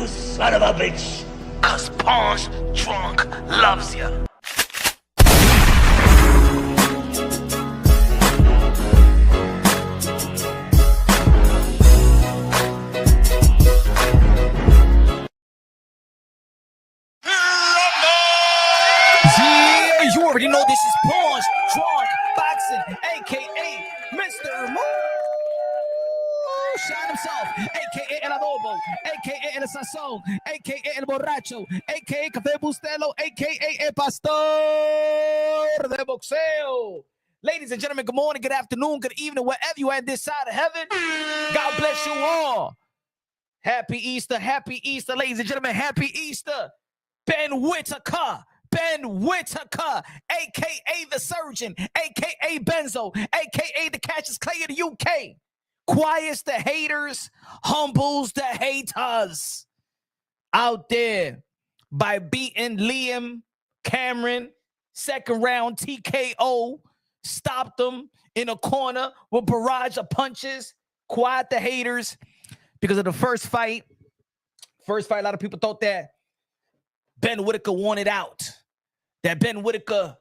you son of a bitch. Cause Pawn's drunk loves you. Yeah, you already know this is Pawn's drunk boxing, aka Mr. Moon. Shine himself, aka El Adobo, aka El Sazón, aka El Borracho, aka Café Bustelo, aka El Pastor de Boxeo. Ladies and gentlemen, good morning, good afternoon, good evening, wherever you are this side of heaven. God bless you all. Happy Easter, ladies and gentlemen, happy Easter. Ben Whittaker, aka the surgeon, aka Benzo, aka the Cassius Clay of the UK. Quiets the haters, humbles the haters. Out there by beating Liam Cameron, second round TKO, stopped them in a corner with barrage of punches. Quiet the haters because of the first fight. A lot of people thought that Ben Whittaker wanted out, that Ben Whittaker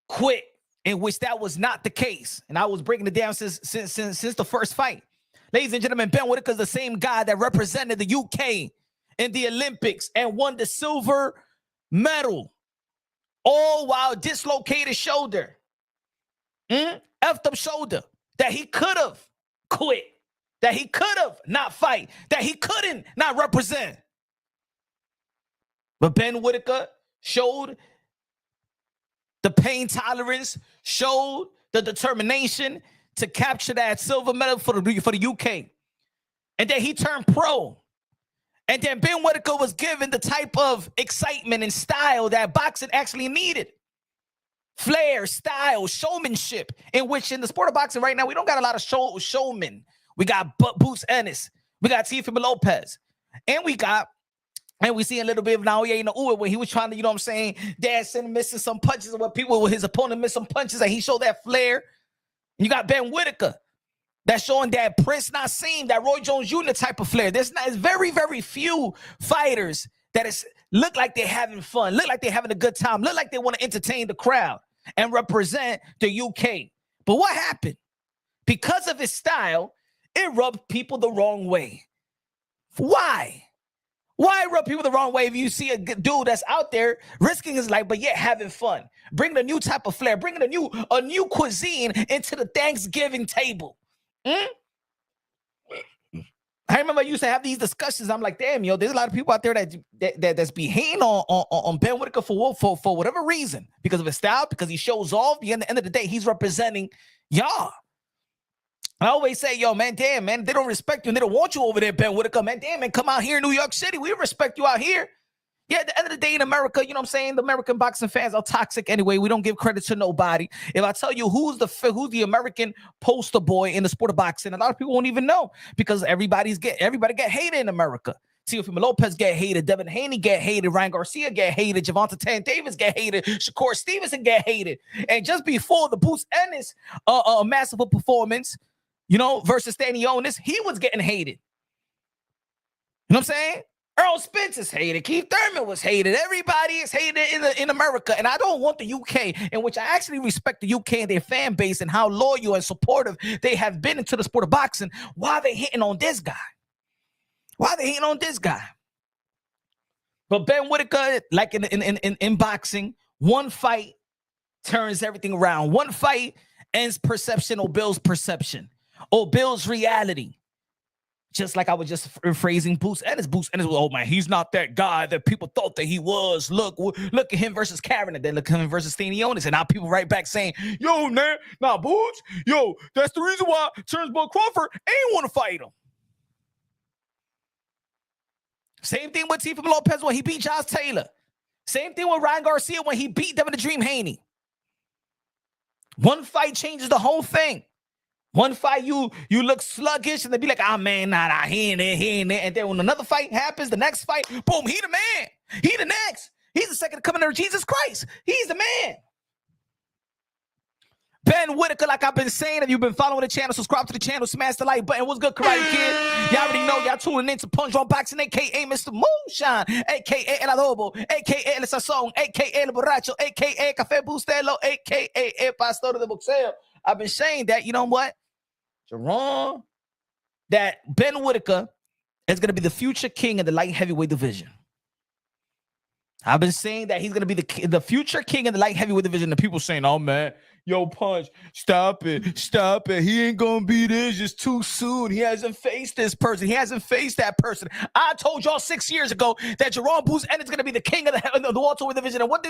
quit, in which that was not the case. And I was breaking it down since the first fight. Ladies and gentlemen, Ben Whittaker is the same guy that represented the UK in the Olympics and won the silver medal, all while dislocated shoulder, effed up shoulder, that he could have quit, that he could have not fight, that he couldn't not represent. But Ben Whittaker showed the pain tolerance, showed the determination to capture that silver medal for the UK. And then he turned pro. And then Ben Whittaker was given the type of excitement and style that boxing actually needed. Flair, style, showmanship, in which in the sport of boxing right now, we don't got a lot of showmen. We got Boots Ennis. We got Teofimo Lopez. And we see a little bit of Naoya Inoue when he was trying to, you know what I'm saying, dancing, missing some punches, where people with his opponent missed some punches, and he showed that flair. And you got Ben Whittaker that's showing that Prince Nassim, that Roy Jones Jr. type of flair. It's very, very few fighters that look like they're having fun, look like they're having a good time, look like they want to entertain the crowd and represent the UK. But what happened? Because of his style, it rubbed people the wrong way. Why? Why rub people the wrong way if you see a dude that's out there risking his life, but yet having fun, bringing a new type of flair, bringing a new cuisine into the Thanksgiving table? I remember I used to have these discussions. I'm like, damn, yo, there's a lot of people out there that's be hating on Ben Whittaker for whatever reason, because of his style, because he shows off. At the end of the day, he's representing y'all. I always say, yo, man, damn, man, they don't respect you and they don't want you over there, Ben Whittaker, man. Damn, man, come out here in New York City. We respect you out here. Yeah, at the end of the day in America, you know what I'm saying? The American boxing fans are toxic anyway. We don't give credit to nobody. If I tell you who's the American poster boy in the sport of boxing, a lot of people won't even know, because everybody get hated in America. Teofimo Lopez get hated, Devin Haney get hated, Ryan Garcia get hated, Gervonta Tank Davis get hated, Shakur Stevenson get hated. And just before the Boots Ennis masterful performance, you know, versus Stanionis, he was getting hated. You know what I'm saying? Earl Spence is hated. Keith Thurman was hated. Everybody is hated in America. And I don't want the UK, in which I actually respect the UK and their fan base and how loyal and supportive they have been into the sport of boxing. Why are they hitting on this guy? But Ben Whittaker, like in boxing, one fight turns everything around. One fight ends perception or builds perception, or builds reality. Just like I was just phrasing Boots Ennis. Oh man, he's not that guy that people thought that he was. Look at him versus Karen, and then look at him versus Stanionis. And now people right back saying, yo, man, nah, Boots, yo, that's the reason why Turnbull Crawford ain't want to fight him. Same thing with Teofimo Lopez when he beat Josh Taylor. Same thing with Ryan Garcia when he beat Devin the Dream Haney. One fight changes the whole thing. One fight, you look sluggish, and they be like, ah, man, nah, he ain't there. And then when another fight happens, the next fight, boom, he the man. He the next. He's the second coming of Jesus Christ. He's the man. Ben Whittaker, like I've been saying, if you've been following the channel, subscribe to the channel, smash the like button. What's good, Karate Kid? Y'all already know, y'all tuning in to Punch Drunk Boxing, a.k.a. Mr. Moonshine, a.k.a. El Adobo, a.k.a. El Sazón, a.k.a. El Borracho, a.k.a. Café Bustelo, a.k.a. El Pastor de Boxeo. I've been saying that, you know what? Jerome, that Ben Whittaker is going to be the future king of the light heavyweight division. I've been saying that he's going to be the future king of the light heavyweight division. The people saying, oh, man, yo, Punch, stop it. He ain't going to be this just too soon. He hasn't faced this person. He hasn't faced that person. I told y'all 6 years ago that Jerome Boots is going to be the king of the welterweight division. And what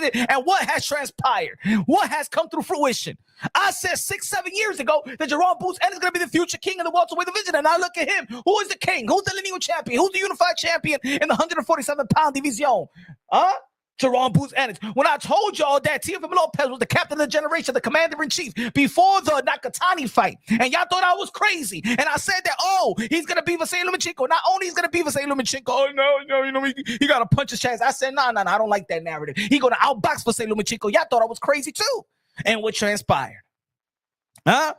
has transpired? What has come through fruition? I said 6-7 years ago that Jerome Boots is going to be the future king of the welterweight division. And now look at him. Who is the king? Who's the lineal champion? Who's the unified champion in the 147-pound division? Jerome Boots Ennis. When I told y'all that Teofimo Lopez was the captain of the generation, the commander-in-chief before the Nakatani fight, and y'all thought I was crazy, and I said that, he's going to be Vasily Lomachenko. Not only he's going to be Vasily Lomachenko, he got to punch his chest. I said, no, I don't like that narrative. He going to outbox Vasily Lomachenko. Y'all thought I was crazy too. And what transpired? What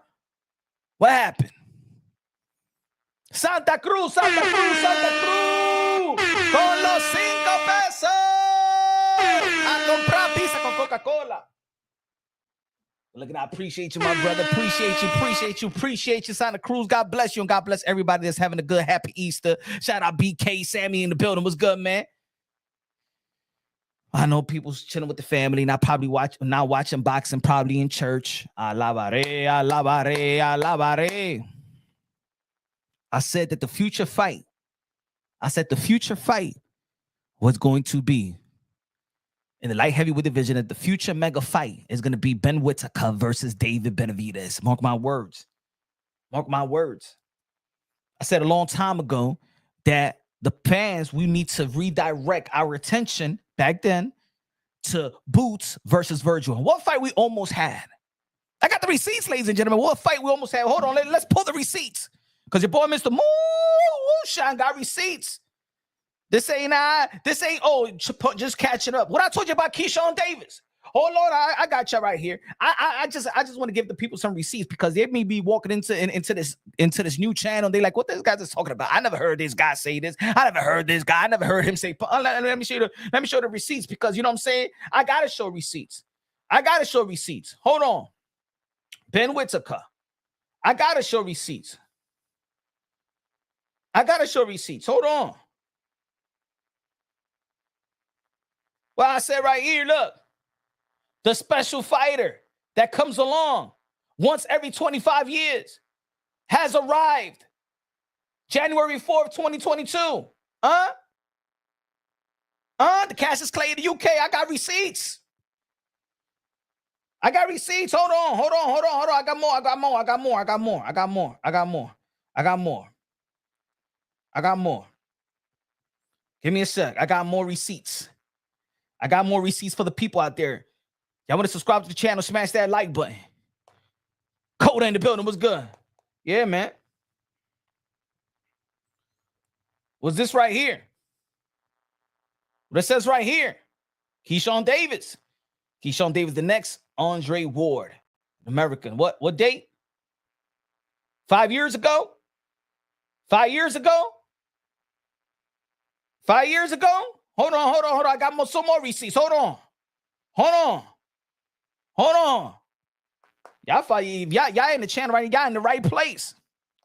happened? Santa Cruz. Con los 5 pesos. A comprar pizza con Coca-Cola. Look, I appreciate you, my brother. Appreciate you, Santa Cruz. God bless you, and God bless everybody that's having a good, happy Easter. Shout out BK, Sammy in the building. What's good, man? I know people's chilling with the family, not watching boxing, probably in church. Alabare. I said that the future fight was going to be in the light heavyweight division, that the future mega fight is going to be Ben Whittaker versus David Benavidez. Mark my words. I said a long time ago that the fans, we need to redirect our attention back then to Boots versus Virgil. What fight we almost had? I got the receipts, ladies and gentlemen. What fight we almost had? Hold on, let's pull the receipts. Because your boy, Mr. Moonshine, got receipts. This ain't just catching up. What I told you about Keyshawn Davis. Oh Lord, I got you right here. I just want to give the people some receipts, because they may be walking into this new channel. They like, what this guy's talking about? I never heard this guy say this. I never heard this guy. I never heard him say. Let me show the receipts, because you know what I'm saying. I gotta show receipts. Hold on, Ben Whittaker. I gotta show receipts. Hold on. Well, I said right here, look, the special fighter that comes along once every 25 years has arrived. January 4th, 2022. The Cassius Clay in the UK. I got receipts. Hold on. I got more. Give me a sec. I got more receipts. For the people out there. Y'all want to subscribe to the channel, smash that like button. Coda in the building. What's good? Yeah, man. What's this right here? What it says right here? Keyshawn Davis, the next Andre Ward, American. What date? 5 years ago? 5 years ago? Hold on. I got some more receipts. Hold on. Y'all in the channel right now. Y'all in the right place.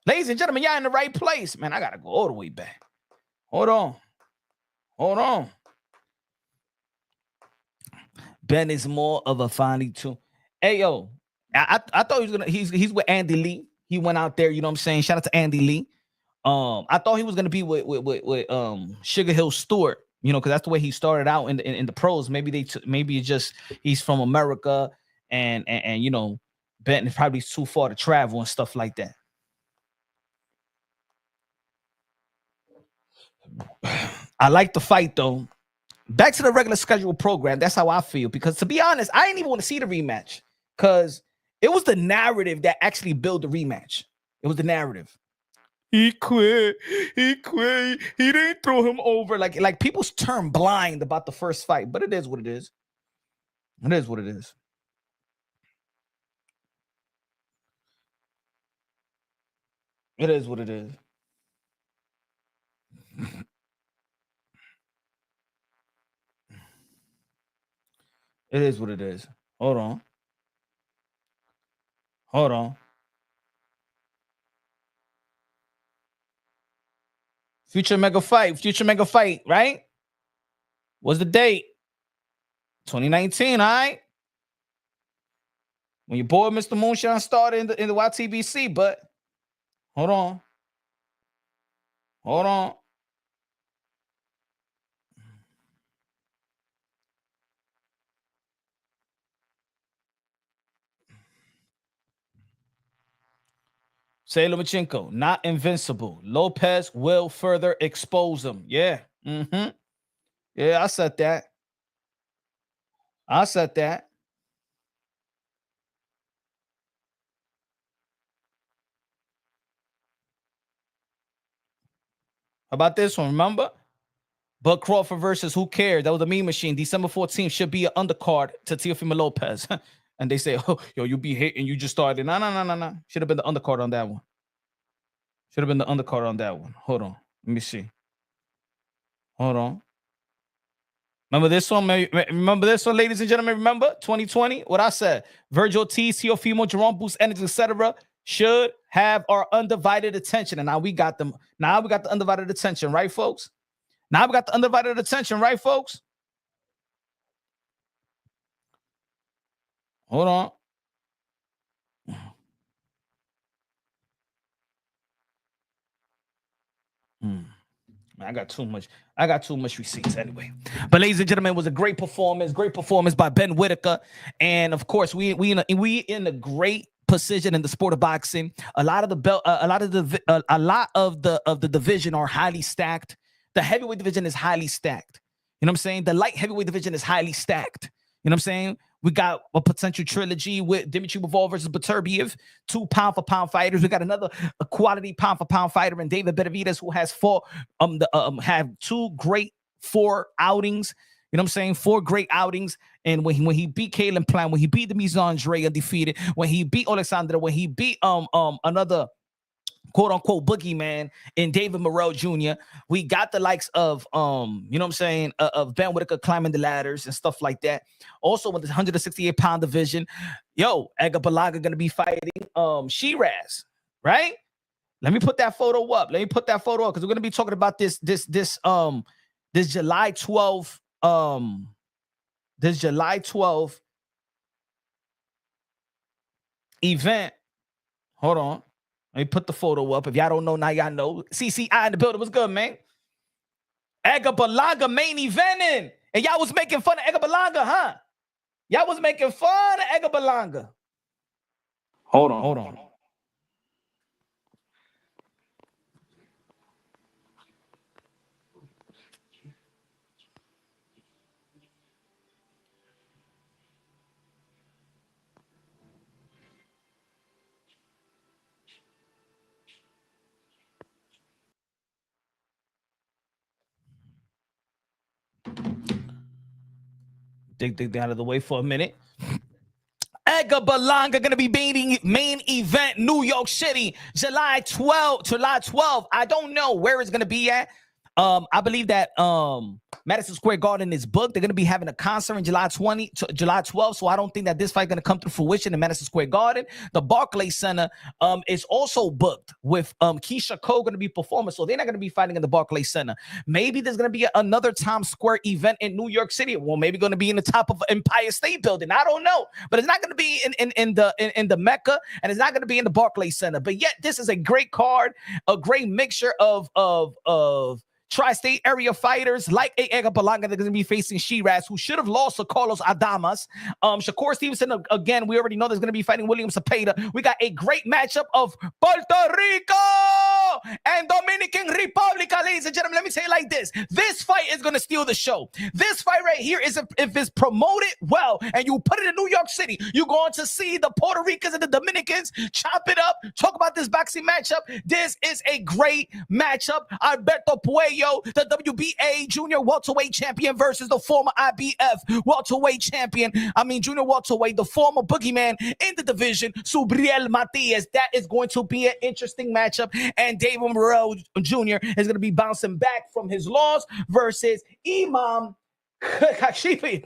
Ladies and gentlemen, y'all in the right place. Man, I got to go all the way back. Hold on. Ben is more of a funny too. Hey, yo, I thought he's with Andy Lee. He went out there, you know what I'm saying? Shout out to Andy Lee. I thought he was going to be with Sugar Hill Stewart, you know, because that's the way he started out in the pros. Maybe it's just he's from America, and you know, Ben is probably too far to travel and stuff like that. I like the fight though. Back to the regular scheduled program. That's how I feel, because to be honest, I didn't even want to see the rematch, because it was the narrative that actually built the rematch. It was the narrative. He quit. He didn't throw him over. Like people turn blind about the first fight, but it is what it is. It is what it is. It is what it is. Hold on. Hold on. Future mega fight, right? What's the date? 2019, all right? When your boy Mr. Moonshine started in the YTBC, but hold on. Hold on. Say Lomachenko, not invincible. Lopez will further expose him. Yeah. Mm-hmm. Yeah, I said that. I said that. How about this one? Remember? Bud Crawford versus who cares? That was the meme machine. December 14th should be an undercard to Teofimo Lopez. And they say, oh, yo, you be hitting, you just started. No. Should have been the undercard on that one. Should have been the undercard on that one. Hold on. Let me see. Hold on. Remember this one? Remember this one, ladies and gentlemen? Remember 2020? What I said. Virgil T, Teofimo, Jerome Boost, Energy, etc. should have our undivided attention. And now we got them. Now we got the undivided attention, right, folks? Now we got the undivided attention, right, folks? Hold on. I got too much receipts anyway. But ladies and gentlemen, it was a great performance by Ben Whittaker. And of course, we in a great position in the sport of boxing. A lot of the division are highly stacked. The heavyweight division is highly stacked. You know what I'm saying? The light heavyweight division is highly stacked. You know what I'm saying? We got a potential trilogy with Dimitri Bivol versus Beterbiev, 2 pound-for-pound fighters. We got another quality pound-for-pound fighter in David Benavidez, who has have 2 great 4 outings. You know what I'm saying? 4 great outings. And when he beat Kalen Plant, when he beat Demise Andre undefeated, when he beat Alexandra, when he beat another quote unquote boogeyman in David Morrell Jr. We got the likes of you know what I'm saying, of Ben Whittaker climbing the ladders and stuff like that. Also with the 168-pound division, Edgar Balaga gonna be fighting Shiraz, right? Let me put that photo up. Because we're gonna be talking about this July 12th event. Hold on. Let me put the photo up. If y'all don't know, now y'all know. CCI in the building. What's good, man? Edgar Balaga main eventing. And y'all was making fun of Edgar Balaga, huh? Y'all was making fun of Edgar Balaga. Hold on. Dig out of the way for a minute. Edgar Balaga gonna be main event New York City, July 12th. I don't know where it's gonna be at. I believe that Madison Square Garden is booked. They're going to be having a concert in July 12th. So I don't think that this fight is going to come to fruition in Madison Square Garden. The Barclays Center is also booked with Keisha Cole going to be performing. So they're not going to be fighting in the Barclays Center. Maybe there's going to be another Times Square event in New York City. Well, maybe going to be in the top of Empire State Building. I don't know, but it's not going to be in the Mecca, and it's not going to be in the Barclays Center. But yet, this is a great card, a great mixture of tri-state area fighters like Edgar Balaga. They're going to be facing Shiraz, who should have lost to Carlos Adamas. Shakur Stevenson, again, we already know there's going to be fighting William Cepeda. We got a great matchup of Puerto Rico and Dominican Republic, ladies and gentlemen. Let me say it like this. This fight is going to steal the show. This fight right here is, if it's promoted well and you put it in New York City, you're going to see the Puerto Ricans and the Dominicans chop it up, talk about this boxing matchup. This is a great matchup. Alberto Puello, the WBA junior welterweight champion versus the former IBF welterweight champion. Junior welterweight, the former boogeyman in the division, Subriel Matias. That is going to be an interesting matchup. And David Morrell Jr. is going to be bouncing back from his loss versus Imam Kashifi.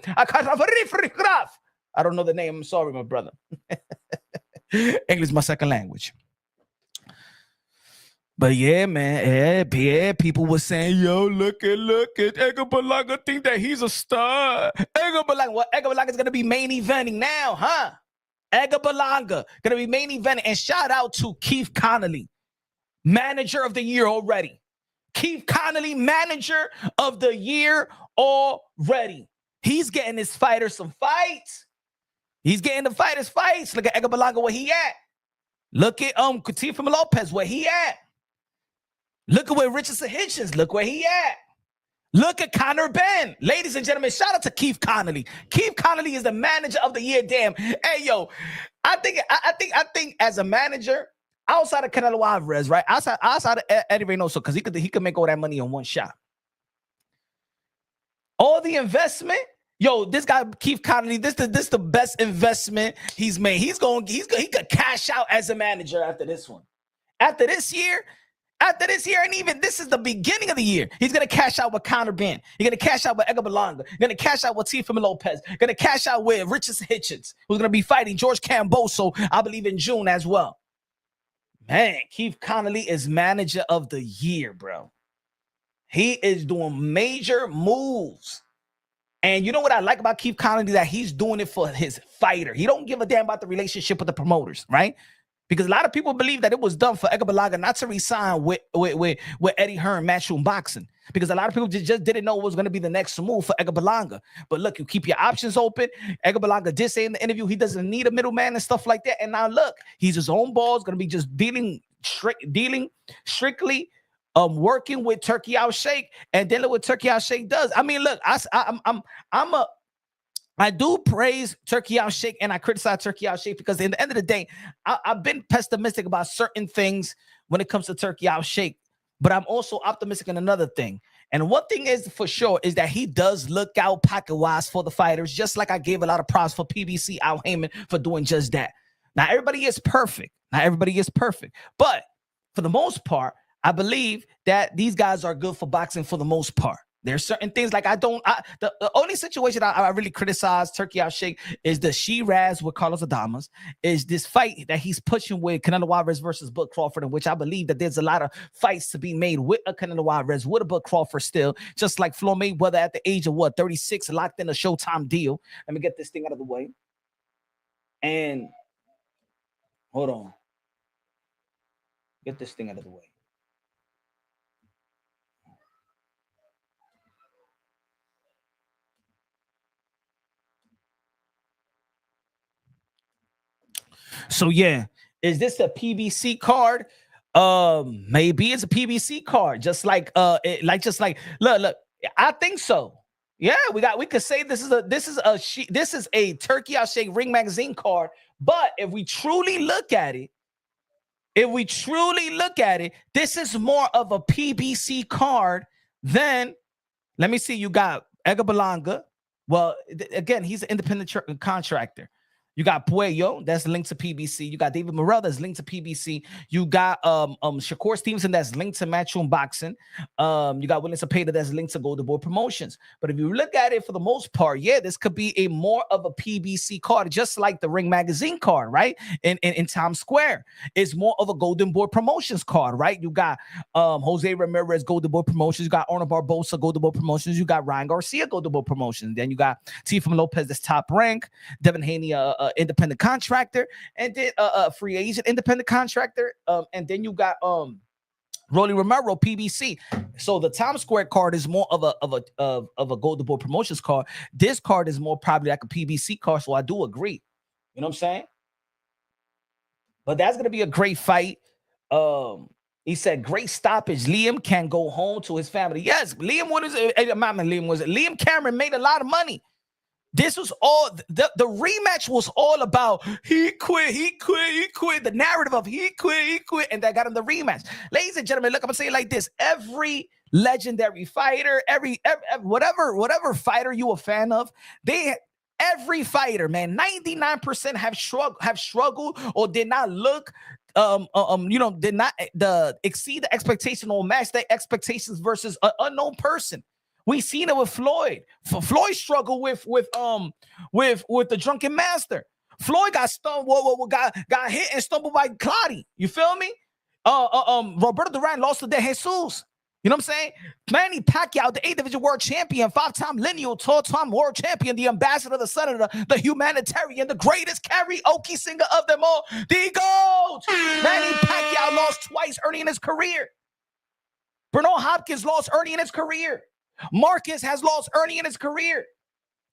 I don't know the name. I'm sorry, my brother. English is my second language. But yeah, man, yeah, people were saying, yo, look at Edgar Berlanga, think that he's a star. Edgar Berlanga is going to be main eventing now, huh? Edgar Berlanga going to be main eventing. And shout out to Keith Connolly, manager of the year already. Keith Connolly, manager of the year already. He's getting his fighters some fights. He's getting the fighters fights. Look at Edgar Berlanga, where he at. Look at Teofimo Lopez, where he at. Look at where Richardson Hitchens, look where he at. Look at Conor Benn. Ladies and gentlemen, shout out to Keith Connolly. Keith Connolly is the manager of the year. Damn. Hey, yo, I think as a manager, outside of Canelo Alvarez, right? Outside of Eddie Reynoso, because he could make all that money in one shot. All the investment, yo, this guy Keith Connolly, this the best investment he's made. He could cash out as a manager after this one. After this year, and even this is the beginning of the year, he's going to cash out with Conor Benn. He's going to cash out with Edgar Berlanga. He's going to cash out with Teofimo Lopez. Going to cash out with Richardson Hitchens, who's going to be fighting George Camboso, I believe, in June as well. Man, Keith Connolly is manager of the year, bro. He is doing major moves. And you know what I like about Keith Connolly? That he's doing it for his fighter. He don't give a damn about the relationship with the promoters, right? Because a lot of people believe that it was done for Edgar Berlanga not to resign with Eddie Hearn, Matchroom Boxing. Because a lot of people just didn't know what was going to be the next move for Edgar Berlanga. But look, you keep your options open. Edgar Berlanga did say in the interview he doesn't need a middleman and stuff like that. And now look, he's his own boss, going to be just dealing strictly working with Turki Al-Sheikh and dealing with Turki Al-Sheikh does. I mean, look, I do praise Turki Al-Sheikh and I criticize Turki Al-Sheikh because at the end of the day, I've been pessimistic about certain things when it comes to Turki Al-Sheikh, but I'm also optimistic in another thing. And one thing is for sure is that he does look out pocket-wise for the fighters, just like I gave a lot of props for PBC Al Heyman for doing just that. Now, everybody is perfect. But for the most part, I believe that these guys are good for boxing for the most part. There's certain things like the only situation I really criticize Turki Al-Sheikh is the Shiraz with Carlos Adames, is this fight that he's pushing with Canelo Alvarez versus Bud Crawford, in which I believe that there's a lot of fights to be made with a Canelo Alvarez, with a Bud Crawford still, just like Floyd Mayweather at the age of 36, locked in a Showtime deal. Let me get this thing out of the way. And hold on. Get this thing out of the way. So yeah, is this a PBC card? Maybe it's a PBC card, just like look. I think so. Yeah, we could say this is a Turki Al-Sheikh Ring Magazine card. But if we truly look at it, this is more of a PBC card than. Let me see. You got Edgar Berlanga. Well, again, he's an independent contractor. You got Puello, that's linked to PBC. You got David Morrell, that's linked to PBC. You got Shakur Stevenson, that's linked to Matchroom Boxing. You got William Cepeda, that's linked to Golden Boy Promotions. But if you look at it for the most part, yeah, this could be a more of a PBC card, just like the Ring Magazine card, right? In Times Square. It's more of a Golden Boy Promotions card, right? You got Jose Ramirez, Golden Boy Promotions. You got Arnold Barbosa, Golden Boy Promotions. You got Ryan Garcia, Golden Boy Promotions. Then you got Teofimo Lopez, that's Top Rank. Devin Haney, independent contractor, and then free agent independent contractor, and then you got Rolly Romero, PBC. So the Times Square card is more of a Golden Boy Promotions card. This card is more probably like a PBC card. So I do agree. You know what I'm saying? But that's gonna be a great fight. He said, great stoppage. Liam can go home to his family. Yes, Liam Cameron made a lot of money. This was all the rematch was all about he quit. The narrative of he quit, and that got him the rematch. Ladies and gentlemen, look, I'm gonna say it like this: every legendary fighter, every whatever fighter you a fan of, every fighter, man, 99% have struggled or did not look did not exceed the expectation or match their expectations versus an unknown person. We seen it with Floyd. Floyd struggled with the Drunken Master. Floyd got stumbled, got hit and stumbled by Clottey. You feel me? Roberto Duran lost to De Jesus. You know what I'm saying? Manny Pacquiao, the 8th Division World Champion, 5-time lineal, 12-time World Champion, the ambassador, the senator, the humanitarian, the greatest karaoke singer of them all, the GOAT. Manny Pacquiao lost twice early in his career. Bernard Hopkins lost early in his career. Marcus has lost early in his career.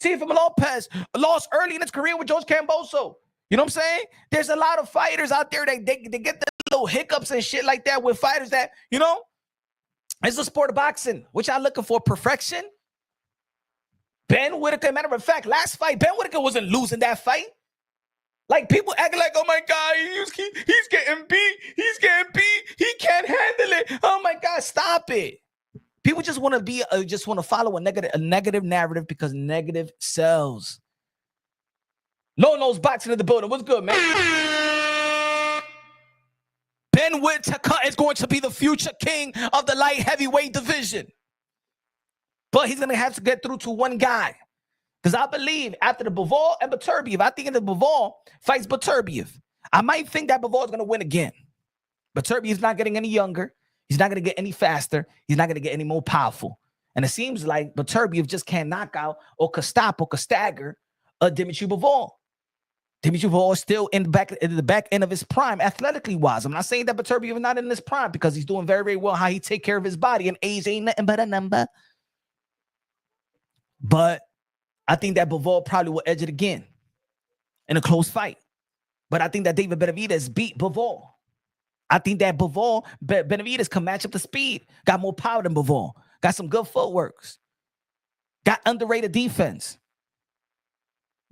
Teofimo Lopez lost early in his career with George Camboso. You know what I'm saying? There's a lot of fighters out there that they get the little hiccups and shit like that with fighters that, you know, it's the sport of boxing. Which I'm looking for perfection. Ben Whittaker, matter of fact, last fight, Ben Whittaker wasn't losing that fight. Like, people acting like, oh my God, he's getting beat. He's getting beat. He can't handle it. Oh my God, stop it. People just want to follow a negative narrative because negative sells. No Nose Boxing in the building. What's good, man? Ben Whittaker is going to be the future king of the light heavyweight division. But he's going to have to get through to one guy. Because I believe after the Bivol and Beterbiev, I think the Bivol fights Beterbiev, I might think that Bivol is going to win again. Beterbiev is not getting any younger. He's not going to get any faster. He's not going to get any more powerful. And it seems like Beterbiev just can't knock out or could stop or could stagger Dimitri Bivol. Dimitri Bivol is still in the back end of his prime, athletically wise. I'm not saying that Beterbiev is not in his prime because he's doing very, very well how he take care of his body, and age ain't nothing but a number. But I think that Bivol probably will edge it again in a close fight. But I think that David Benavidez beat Bivol. I think that Benavidez can match up the speed. Got more power than Bivol. Got some good footworks. Got underrated defense.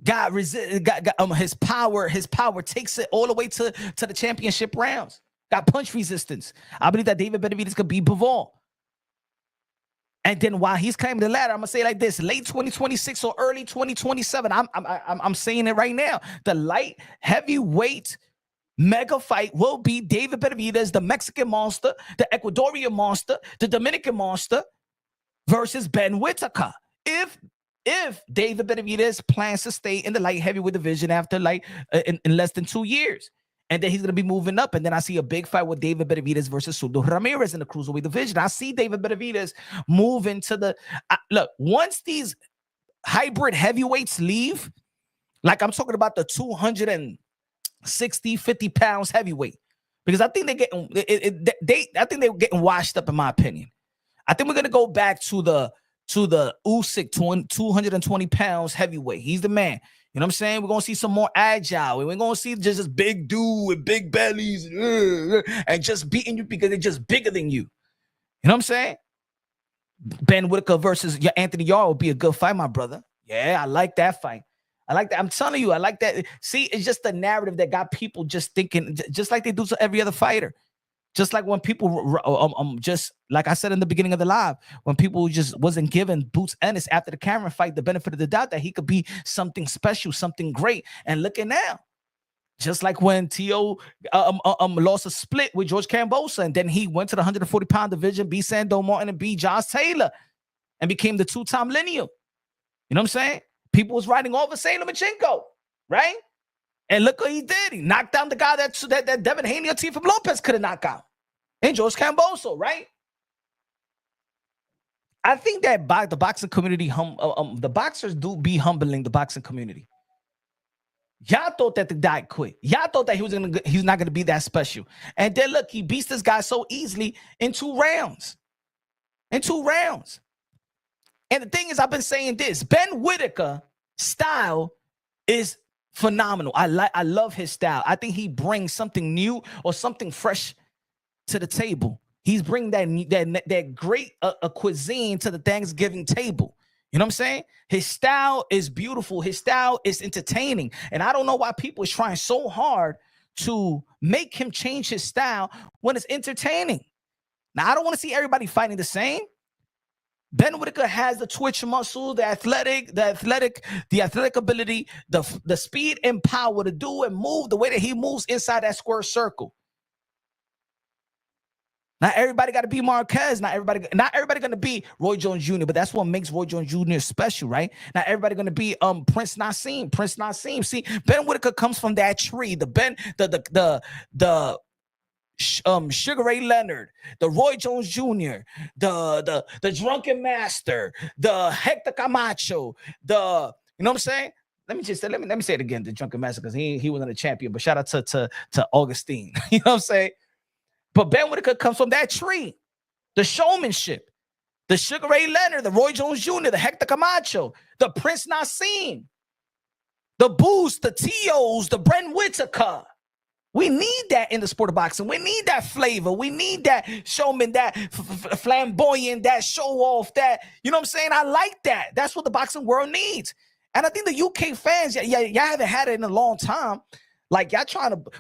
Got his power. His power takes it all the way to the championship rounds. Got punch resistance. I believe that David Benavidez could beat Bivol. And then while he's climbing the ladder, I'm gonna say it like this: late 2026 or early 2027. I'm saying it right now. The light heavyweight mega fight will be David Benavidez, the Mexican monster, the Ecuadorian monster, the Dominican monster, versus Ben Whittaker. If David Benavidez plans to stay in the light heavyweight division after in less than 2 years, and then he's gonna be moving up, and then I see a big fight with David Benavidez versus Sudo Ramirez in the cruiserweight division. I see David Benavidez move into the look. Once these hybrid heavyweights leave, like I'm talking about the 260, 50 pounds heavyweight, because I think they're getting I think they're getting washed up, in my opinion. I think we're gonna go back to the Usyk 220 pounds heavyweight. He's the man. You know what I'm saying? We're gonna see some more agile. We're gonna see just this big dude with big bellies and just beating you because they're just bigger than you. You know what I'm saying? Ben Whittaker versus Anthony Yarde would be a good fight, my brother. Yeah, I like that fight. I like that. I'm telling you, I like that. See, it's just the narrative that got people just thinking, just like they do to every other fighter. Just like when people, just like I said in the beginning of the live, when people just wasn't given Boots Ennis after the Cameron fight the benefit of the doubt that he could be something special, something great. And look at now. Just like when T.O. lost a split with George Cambosa, and then he went to the 140-pound division, beat Sando Martin and beat Josh Taylor, and became the 2-time lineal. You know what I'm saying? People was riding over Saint Lomachenko, right? And look what he did. He knocked down the guy that Devin Haney or Teofimo Lopez could have knocked out. And George Camboso, right? I think that the boxing community, the boxers do be humbling the boxing community. Y'all thought that the guy quit. Y'all thought that he's not gonna be that special. And then look, he beats this guy so easily in 2 rounds. In 2 rounds. And the thing is, I've been saying this: Ben Whittaker style is phenomenal. I love his style. I think he brings something new or something fresh to the table. He's bringing that great cuisine to the Thanksgiving table. You know what I'm saying? His style is beautiful. His style is entertaining. And I don't know why people is trying so hard to make him change his style when it's entertaining. Now, I don't want to see everybody fighting the same. Ben Whittaker has the twitch muscle, the athletic ability, the speed and power to do and move the way that he moves inside that square circle. Not everybody got to be Marquez. Not everybody going to be Roy Jones Jr., but that's what makes Roy Jones Jr. special, right? Not everybody going to be Prince Nassim. See, Ben Whittaker comes from that tree. The Sugar Ray Leonard, the Roy Jones Jr., the Drunken Master, the Hector Camacho, you know what I'm saying? Let me say it again, the Drunken Master, because he wasn't a champion, but shout out to Augustine. You know what I'm saying? But Ben Whittaker comes from that tree. The showmanship, the Sugar Ray Leonard, the Roy Jones Jr., the Hector Camacho, the Prince Nassim, the Boost, the T.O.s, the Brent Whittaker. We need that in the sport of boxing. We need that flavor. We need that showman, that flamboyant, that show off, that, you know what I'm saying? I like that. That's what the boxing world needs. And I think the UK fans, y'all haven't had it in a long time. Like, y'all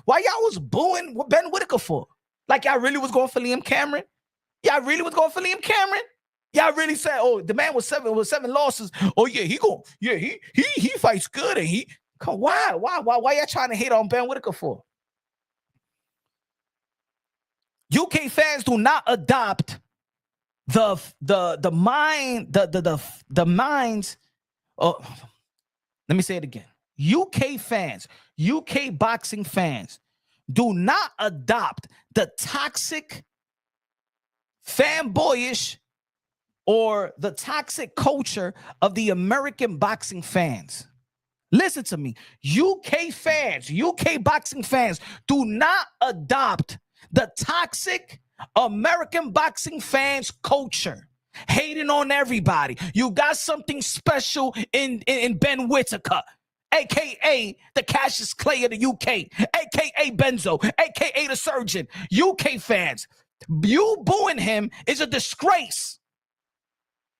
why y'all was booing Ben Whittaker for? Like, y'all really was going for Liam Cameron? Y'all really was going for Liam Cameron? Y'all really said, oh, the man was seven losses. Oh, yeah, he fights good. And why y'all trying to hate on Ben Whittaker for? UK fans do not adopt the minds. Oh, let me say it again. UK boxing fans do not adopt the toxic, fanboyish, or the toxic culture of the American boxing fans. Listen to me. UK boxing fans do not adopt the toxic American boxing fans culture. Hating on everybody. You got something special in Ben Whittaker, a.k.a. the Cassius Clay of the UK, a.k.a. Benzo, a.k.a. the Surgeon. UK fans, you booing him is a disgrace.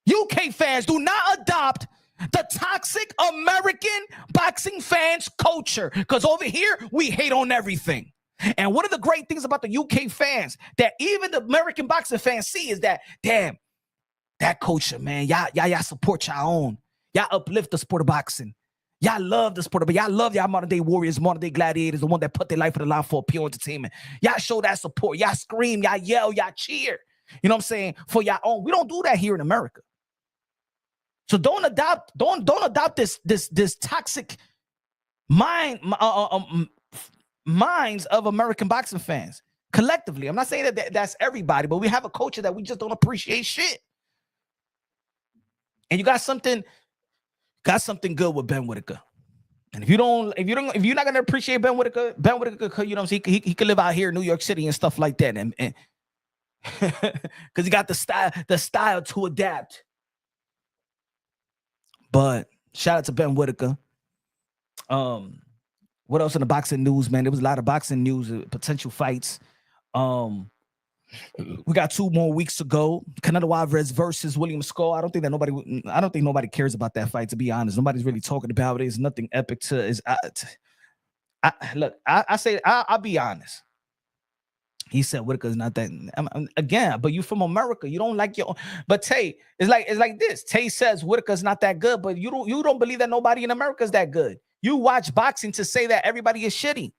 UK fans do not adopt the toxic American boxing fans culture, because over here, we hate on everything. And one of the great things about the UK fans that even the American boxing fans see is that, damn, that culture, man, y'all support y'all own. Y'all uplift the sport of boxing. Y'all love the sport, but y'all love y'all modern day warriors, modern day gladiators, the one that put their life on the line for pure entertainment. Y'all show that support. Y'all scream, y'all yell, y'all cheer. You know what I'm saying? For y'all own. We don't do that here in America. So don't adopt this toxic minds of American boxing fans collectively. I'm not saying that's everybody, but we have a culture that we just don't appreciate shit. And you got something good with Ben Whittaker. And if you're not gonna appreciate Ben Whittaker, you know, he could live out here in New York City and stuff like that, and because he got the style to adapt. But shout out to Ben Whittaker. What else in the boxing news, man? There was a lot of boxing news, potential fights. We got 2 more weeks to go. Canelo Alvarez versus William Skull. I don't think nobody cares about that fight, to be honest. Nobody's really talking about it. It's nothing epic I'll be honest. He said Whittaker's not that again, but you from America. You don't like your own. But Tay, it's like this. Tay says Whittaker's not that good, but you don't believe that nobody in America is that good. You watch boxing to say that everybody is shitty.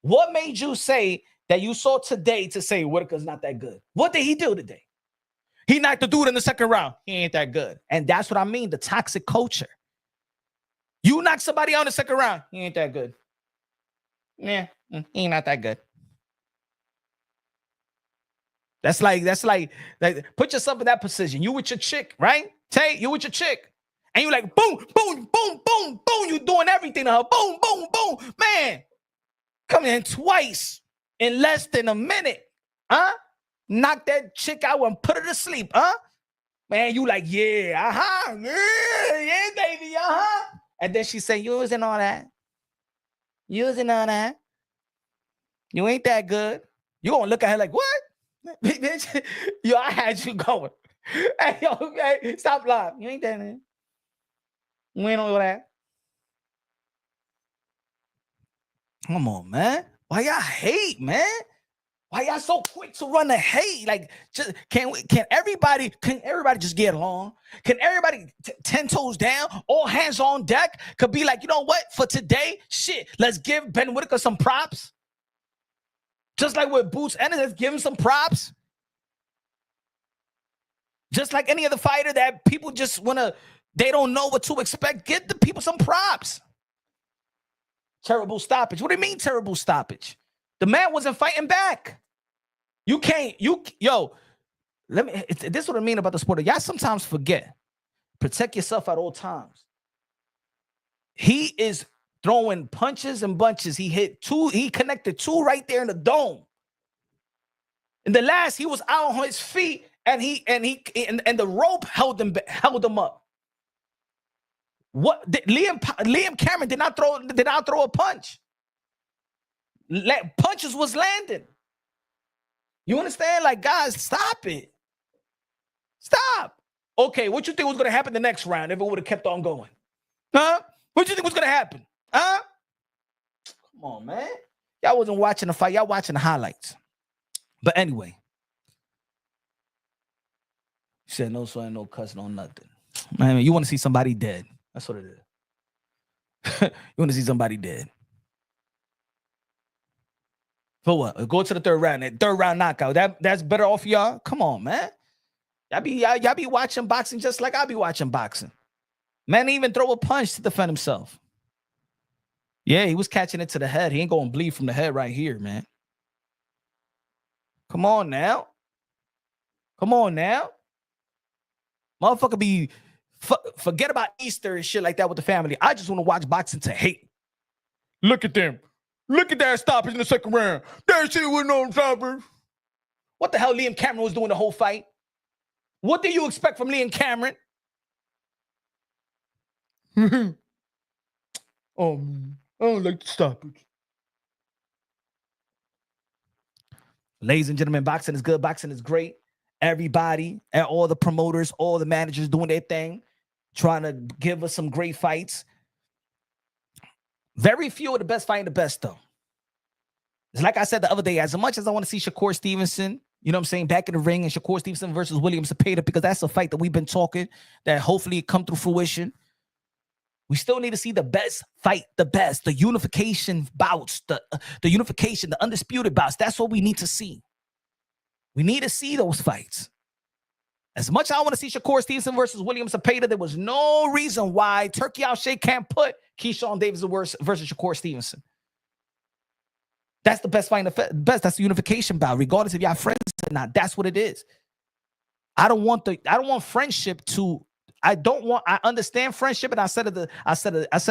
What made you say that you saw today to say Whittaker's not that good? What did he do today? He knocked the dude in the second round. He ain't that good. And that's what I mean, the toxic culture. You knock somebody out in the second round. He ain't that good. Yeah, he ain't not that good. That's like put yourself in that position. You with your chick, right? Tay, you with your chick. And you like, boom, boom, boom, boom, boom. You doing everything to her. Boom, boom, boom. Man, coming in twice in less than a minute. Huh? Knock that chick out and put her to sleep. Huh? Man, you like, yeah, uh-huh. Yeah, baby, uh-huh. And then she say, you wasn't all that. You wasn't all that. You ain't that good. You're gonna look at her like, what? Bitch, yo, I had you going. Hey, yo, hey, stop lying. You ain't that, man. You ain't all that. Come on, man. Why y'all hate, man? Why y'all so quick to run the hate? Like, just can everybody just get along? Can everybody 10 toes down, all hands on deck? Could be like, you know what? For today, shit, let's give Ben Whittaker some props. Just like with Boots ended, let's give him some props. Just like any other fighter that people just they don't know what to expect. Give the people some props. Terrible stoppage. What do you mean terrible stoppage? The man wasn't fighting back. You can't, this is what I mean about the sport. Y'all sometimes forget. Protect yourself at all times. He is throwing punches and bunches. He connected 2 right there in the dome. In the last, he was out on his feet and the rope held him up. What Liam Cameron did not throw a punch. Punches was landing. You understand? Like, guys, stop it. Stop. Okay, what you think was going to happen the next round if it would have kept on going? Huh? What you think was going to happen? Huh? Come on, man. Y'all wasn't watching the fight. Y'all watching the highlights. But anyway. You said no swearing, no cussing, no nothing. Man, you want to see somebody dead. That's what it is. You want to see somebody dead. For what? Go to the third round. That third round knockout. That's better off y'all. Come on, man. Y'all be watching boxing just like I be watching boxing. Man didn't even throw a punch to defend himself. Yeah, he was catching it to the head. He ain't going to bleed from the head right here, man. Come on now. Come on now. Motherfucker be forget about Easter and shit like that with the family. I just want to watch boxing to hate. Look at them. Look at that stoppage in the second round. That shit with no stoppers. What the hell Liam Cameron was doing the whole fight? What do you expect from Liam Cameron? Oh, man. I don't like the stoppage. Ladies and gentlemen, boxing is good. Boxing is great. Everybody, and all the promoters, all the managers doing their thing, trying to give us some great fights. Very few of the best fighting the best, though. It's like I said the other day, as much as I want to see Shakur Stevenson, you know what I'm saying, back in the ring, and Shakur Stevenson versus William Zepeda, because that's a fight that we've been talking, that hopefully come through fruition. We still need to see the best fight, the best, the unification bouts, the unification, the undisputed bouts. That's what we need to see. We need to see those fights. As much as I want to see Shakur Stevenson versus William Zepeda, there was no reason why Turkey Al-Sheikh can't put Keyshawn Davis versus Shakur Stevenson. That's the best fight, the best. That's the unification bout, regardless if y'all friends or not. That's what it is. I don't want friendship to. I understand friendship, and I said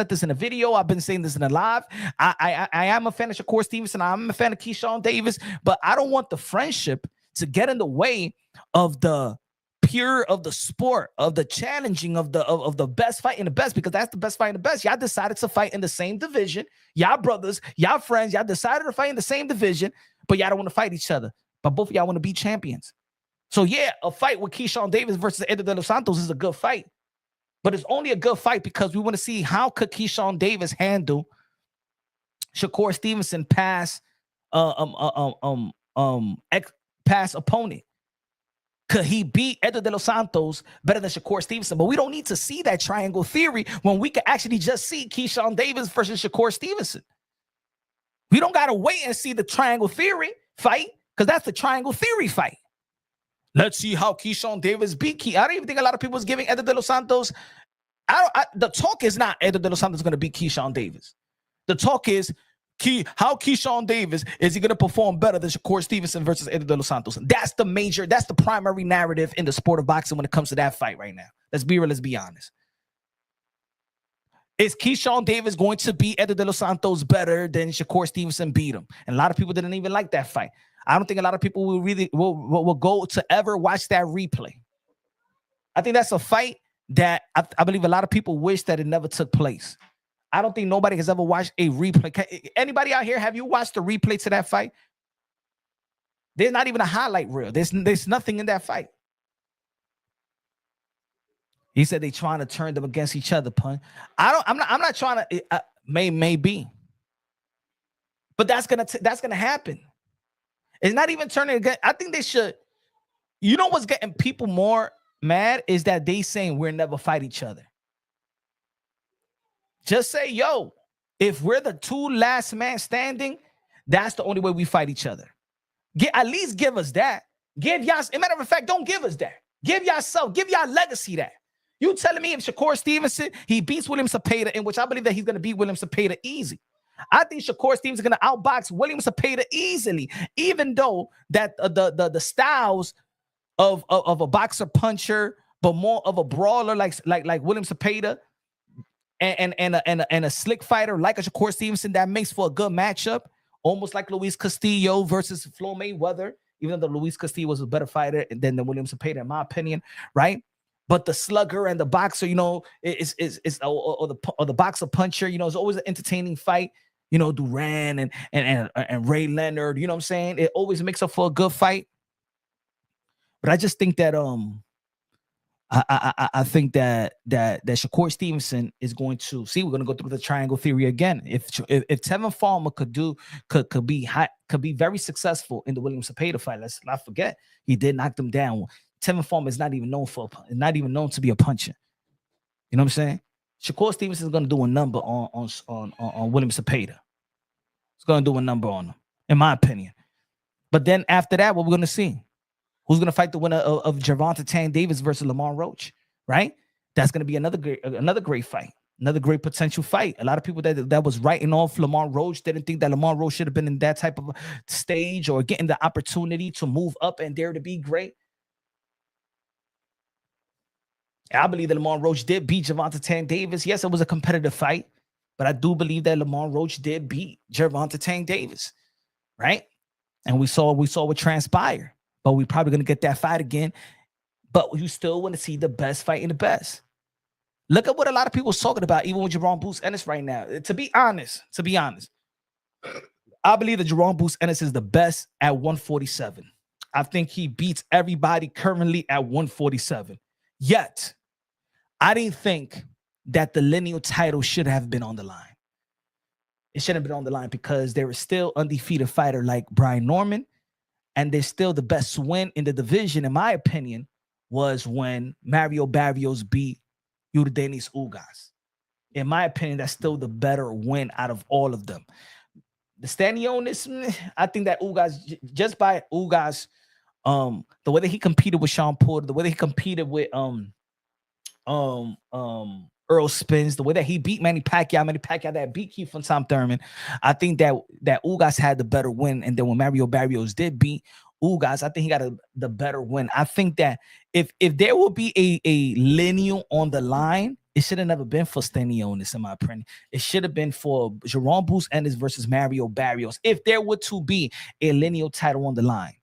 this in a video. I've been saying this in a live. I am a fan of Shakur Stevenson. I'm a fan of Keyshawn Davis, but I don't want the friendship to get in the way of the pure of the sport, of the challenging of the best fight in the best, because that's the best fight in the best. Y'all decided to fight in the same division. Y'all brothers, y'all friends, y'all decided to fight in the same division, but y'all don't want to fight each other. But both of y'all want to be champions. So yeah, a fight with Keyshawn Davis versus Eddie De Los Santos is a good fight. But it's only a good fight because we want to see how could Keyshawn Davis handle Shakur Stevenson pass pass opponent. Could he beat Eddie De Los Santos better than Shakur Stevenson? But we don't need to see that triangle theory when we can actually just see Keyshawn Davis versus Shakur Stevenson. We don't got to wait and see the triangle theory fight, because that's the triangle theory fight. Let's see how Keyshawn Davis beat Key. I don't even think a lot of people is giving Eddie De Los Santos. The talk is not Eddie De Los Santos going to beat Keyshawn Davis. The talk is how Keyshawn Davis is he going to perform better than Shakur Stevenson versus Eddie De Los Santos. That's the primary narrative in the sport of boxing when it comes to that fight right now. Let's be real. Let's be honest. Is Keyshawn Davis going to beat Eddie De Los Santos better than Shakur Stevenson beat him? And a lot of people didn't even like that fight. I don't think a lot of people will go to ever watch that replay. I think that's a fight that I believe a lot of people wish that it never took place. I don't think nobody has ever watched a replay. Anybody out here, have you watched the replay to that fight? There's not even a highlight reel. There's nothing in that fight. He said they trying to turn them against each other. Pun. I'm not trying to. Maybe, but that's gonna happen. It's not even turning against. I think they should. You know what's getting people more mad is that they saying we'll never fight each other. Just say, yo, if we're the two last man standing, that's the only way we fight each other. At least give us that. Give y'all, as a matter of fact, don't give us that. Give yourself, give y'all legacy that. You telling me if Shakur Stevenson, he beats William Cepeda, in which I believe that he's going to beat William Cepeda easy. I think Shakur Stevenson is going to outbox William Cepeda easily, even though that the styles of a boxer puncher, but more of a brawler like William Cepeda, and a slick fighter like a Shakur Stevenson, that makes for a good matchup, almost like Luis Castillo versus Floyd Mayweather, even though Luis Castillo was a better fighter than the William Cepeda, in my opinion, right? But the slugger and the boxer, you know, is or the boxer puncher, you know, it's always an entertaining fight. You know, Duran and Ray Leonard, you know what I'm saying? It always makes up for a good fight. But I just think that I think that Shakur Stevenson is going to see. We're going to go through the triangle theory again. If Tevin Farmer could be very successful in the William Cepeda fight, let's not forget he did knock them down. Tevin Farmer is not even known to be a puncher. You know what I'm saying? Shakur Stevenson is going to do a number on William Cepeda. It's going to do a number on him, in my opinion. But then after that, what we're going to see? Who's going to fight the winner of Gervonta Tank Davis versus Lamar Roach, right? That's going to be another great fight, another great potential fight. A lot of people that was writing off Lamar Roach didn't think that Lamar Roach should have been in that type of stage or getting the opportunity to move up and dare to be great. I believe that Lamar Roach did beat Gervonta Tank Davis. Yes, it was a competitive fight, but I do believe that Lamar Roach did beat Gervonta Tank Davis, right? And we saw what transpired. But we're probably going to get that fight again. But you still want to see the best fight in the best. Look at what a lot of people are talking about, even with Jerome Boots Ennis right now. To be honest, I believe that Jerome Boots Ennis is the best at 147. I think he beats everybody currently at 147. Yet, I didn't think that the lineal title should have been on the line. It shouldn't have been on the line because there is still undefeated fighter like Brian Norman. And there's still the best win in the division, in my opinion, was when Mario Barrios beat Yordenis Ugas. In my opinion, that's still the better win out of all of them. The Stanionis, I think that Ugas, just by Ugas, the way that he competed with Sean Porter, the way that he competed with Earl Spence, the way that he beat Manny Pacquiao that beat Keith from Tom Thurman, I think that Ugas had the better win. And then when Mario Barrios did beat Ugas, I think he got the better win. I think that if there will be a lineal on the line, it should have never been for Stanionis, in my opinion. It should have been for Jerome Boots Ennis versus Mario Barrios. If there were to be a lineal title on the line,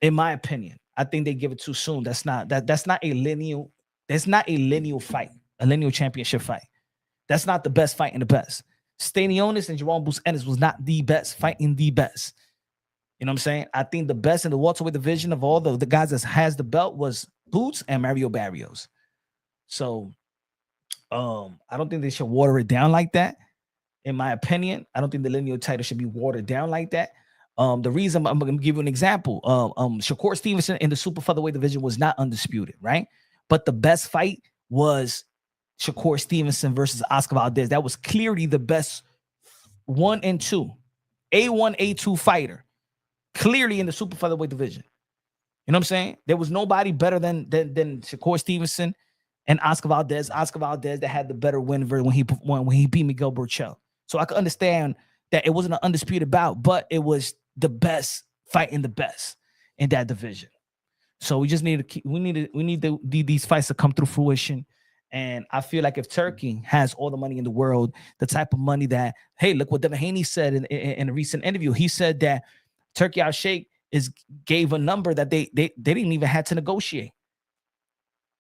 in my opinion, I think they give it too soon. That's not a lineal. That's not a lineal fight, a lineal championship fight. That's not the best fight in the best. Stanionis and Jerome Boots Ennis was not the best fighting the best. You know what I'm saying? I think the best in the welterweight division of all the guys that has the belt was Boots and Mario Barrios. So I don't think they should water it down like that. In my opinion, I don't think the lineal title should be watered down like that. The reason I'm going to give you an example. Shakur Stevenson in the super featherweight division was not undisputed, right? But the best fight was Shakur Stevenson versus Oscar Valdez. That was clearly the best 1 and 2, A1, A2 fighter, clearly in the super featherweight division. You know what I'm saying? There was nobody better than Shakur Stevenson and Oscar Valdez. Oscar Valdez that had the better win when he beat Miguel Burchell. So I could understand that it wasn't an undisputed bout, but it was the best fight in the best in that division. So we just need to keep, we need these fights to come through fruition. And I feel like if Turkey has all the money in the world, the type of money that, hey, look what Devin Haney said in a recent interview. He said that Turkey Al Sheikh gave a number that they didn't even have to negotiate.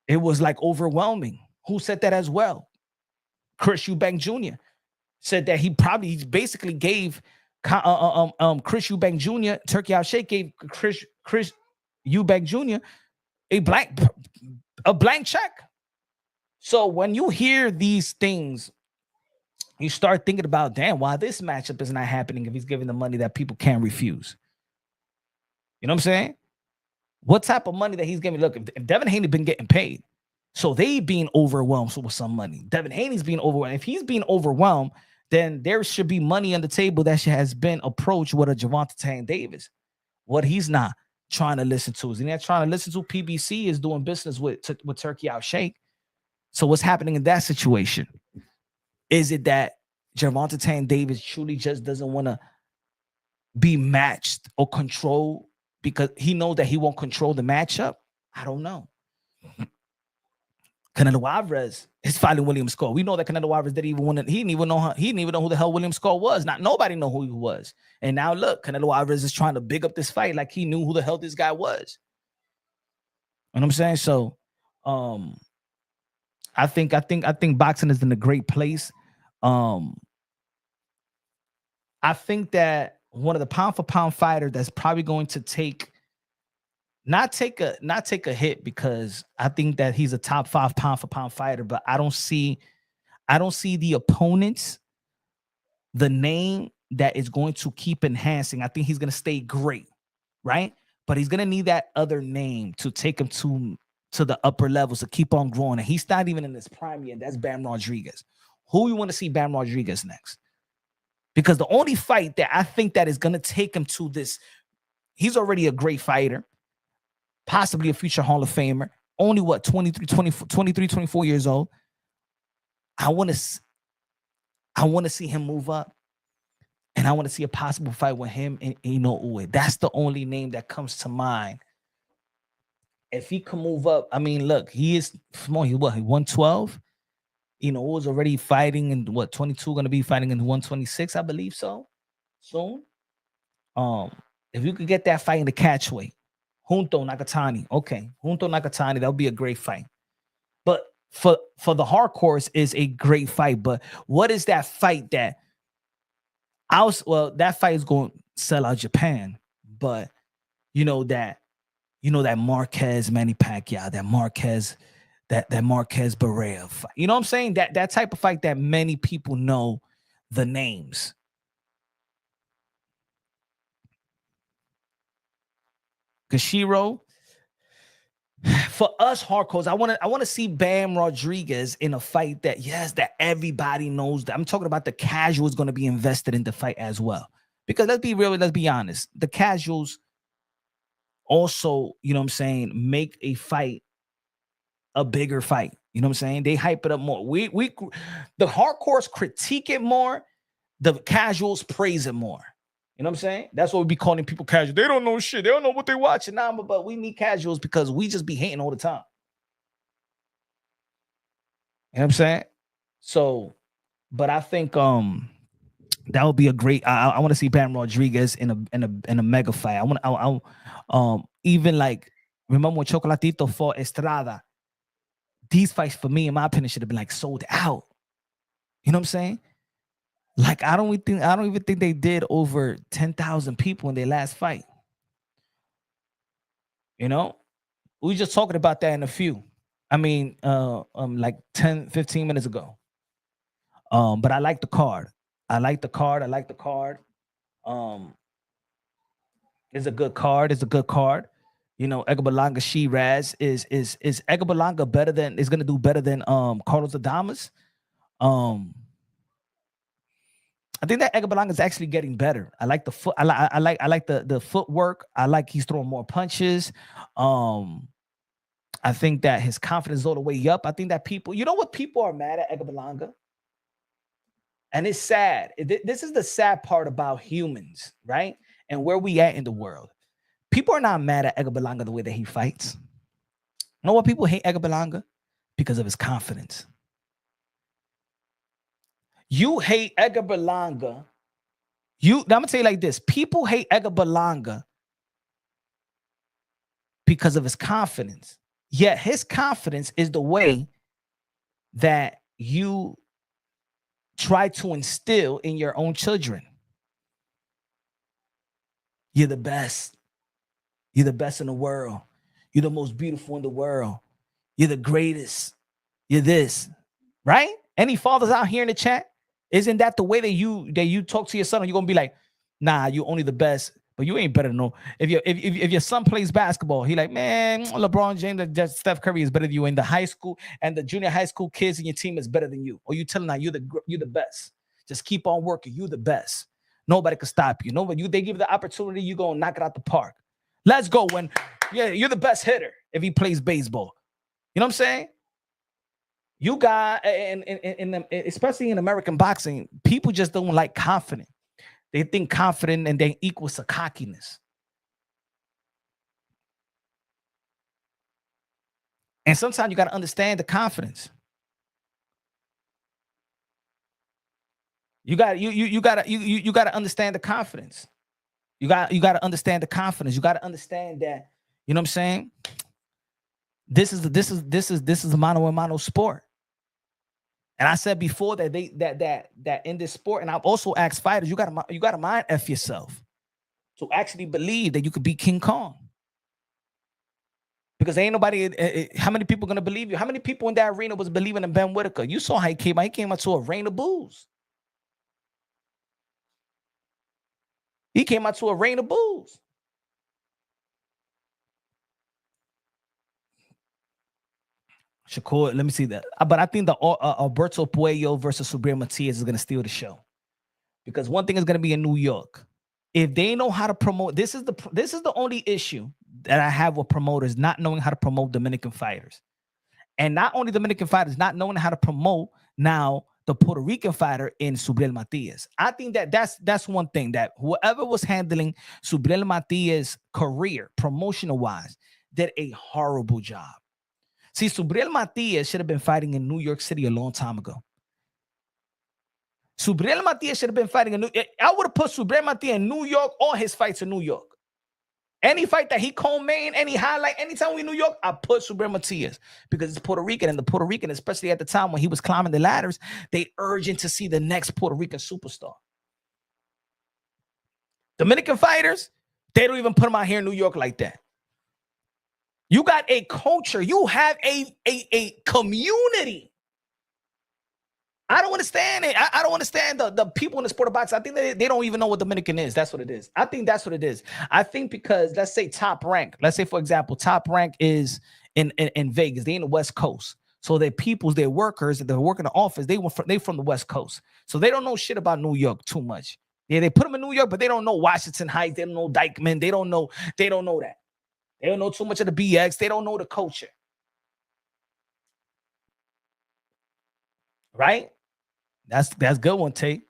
It was like overwhelming. Who said that as well? Chris Eubank Jr. said that he basically gave Chris Eubank Jr., Turkey Al Sheikh gave Chris Eubank Jr. a blank check. So when you hear these things, you start thinking about, damn, why this matchup is not happening if he's giving the money that people can't refuse. You know what I'm saying? What type of money that he's giving? Look, if Devin Haney been getting paid, so they being overwhelmed with some money. Devin Haney's being overwhelmed. If he's being overwhelmed, then there should be money on the table that has been approached with a Gervonta Tank Davis. What he's not trying to listen to is he's not trying to listen to. PBC is doing business with Turkey Al Sheikh. So what's happening in that situation? Is it that Gervonta Tank Davis truly just doesn't want to be matched or controlled because he knows that he won't control the matchup? I don't know. Canelo Alvarez is fighting William Score. We know that Canelo Alvarez didn't even want to. He didn't even know who the hell William Score was. Nobody know who he was. And now look, Canelo Alvarez is trying to big up this fight like he knew who the hell this guy was. You know what I'm saying? So, I think boxing is in a great place. I think that one of the pound for pound fighter that's probably going to not take a hit, because I think that he's a top 5 pound for pound fighter, but I don't see the opponents, the name that is going to keep enhancing. I think he's going to stay great, right? But he's going to need that other name to take him to the upper levels to keep on growing. And he's not even in his prime yet. That's Bam Rodriguez. Who you want to see Bam Rodriguez next? Because the only fight that I think that is going to take him to this, he's already a great fighter, possibly a future Hall of Famer, only 24 years old. I want to see him move up, and I want to see a possible fight with him and Ino Uwe. That's the only name that comes to mind. If he can move up, I mean, look, he is small. He 112. Uwe was already fighting in 22, going to be fighting in 126, I believe so, soon. If you could get that fight in the catchweight, Junto Nakatani. Okay, Junto Nakatani, that would be a great fight. But for the hardcores is a great fight. But what is that fight that that fight is going to sell out Japan? But that Marquez Manny Pacquiao, that Marquez Barrera fight. You know what I'm saying? That type of fight that many people know the names. Kashiro, for us hardcores, I want to see Bam Rodriguez in a fight that everybody knows. That I'm talking about the casuals going to be invested in the fight as well. Because let's be honest, the casuals also, you know what I'm saying, make a fight a bigger fight. You know what I'm saying? They hype it up more. The hardcores critique it more, the casuals praise it more. You know what I'm saying? That's what we be calling people casual. They don't know shit. They don't know what they're watching. Nah, but we need casuals because we just be hating all the time. You know what I'm saying? So, but I think that would be a great. I want to see Bam Rodriguez in a mega fight. I even like, remember when Chocolatito fought Estrada? These fights, for me, in my opinion, should have been like sold out. You know what I'm saying? Like, I don't even think they did over 10,000 people in their last fight. You know, we just talking about that in a few. I mean, like 10, 15 minutes ago. But I like the card. It's a good card. Egabalanga Shiraz is Egabalanga better than is gonna do better than Carlos Adames. I think that Egabalanga is actually getting better. I like the foot. I like the footwork. I like he's throwing more punches. I think that his confidence is all the way up. I think that people are mad at Egabalanga, and it's sad. This is the sad part about humans, right? And where we at in the world. People are not mad at Egabalanga the way that he fights. You know what people hate Egabalanga? Because of his confidence. You hate Edgar Berlanga. I'm gonna tell you like this: people hate Edgar Berlanga because of his confidence. Yet his confidence is the way that you try to instill in your own children. You're the best. You're the best in the world. You're the most beautiful in the world. You're the greatest. You're this, right? Any fathers out here in the chat? Isn't that the way that you talk to your son? Or you're gonna be like, nah, you only the best, but you ain't better than no. If your son plays basketball, he like, man, LeBron James, that Steph Curry is better than you. In the high school and the junior high school kids in your team is better than you. Or you telling that you're the best. Just keep on working. You the best. Nobody can stop you. Nobody. They give you the opportunity. You go and knock it out the park. Let's go. When you're the best hitter if he plays baseball. You know what I'm saying? You got especially in American boxing, people just don't like confident. They think confident and then equals to cockiness. And sometimes you got to understand the confidence. You got to understand the confidence. You got to understand the confidence. You got to understand that, you know what I'm saying? This is a mano a mano sport. And I said before that that in this sport, and I've also asked fighters, you gotta mind F yourself to actually believe that you could beat King Kong. Because ain't nobody, how many people gonna believe you? How many people in that arena was believing in Ben Whittaker? You saw how he came out. He came out to a rain of boos. He came out to a rain of boos. Shakur, let me see that. But I think the Alberto Puello versus Subriel Matias is going to steal the show. Because one thing is going to be in New York. If they know how to promote, this is the only issue that I have with promoters not knowing how to promote Dominican fighters. And not only Dominican fighters, not knowing how to promote now the Puerto Rican fighter in Subriel Matias. I think that's one thing, that whoever was handling Subriel Matias' career, promotional-wise, did a horrible job. See, Subriel Matias should have been fighting in New York City a long time ago. Subriel Matias should have been fighting I would have put Subriel Matias in New York, all his fights in New York. Any fight that he co-main, any highlight, anytime we in New York, I put Subriel Matias because it's Puerto Rican, and the Puerto Rican, especially at the time when he was climbing the ladders, they urgent to see the next Puerto Rican superstar. Dominican fighters, they don't even put them out here in New York like that. You got a culture. You have a community. I don't understand it. I don't understand the people in the sport of boxing. I think they don't even know what Dominican is. That's what it is. I think that's what it is. I think because, let's say Top Rank. Let's say, for example, Top Rank is in Vegas. They in the West Coast. So their peoples, their workers, that work in the office, they from the West Coast. So they don't know shit about New York too much. Yeah, they put them in New York, but they don't know Washington Heights. They don't know Dykeman. They don't know that. They don't know too much of the BX. They don't know the culture. Right? That's good one, Tate.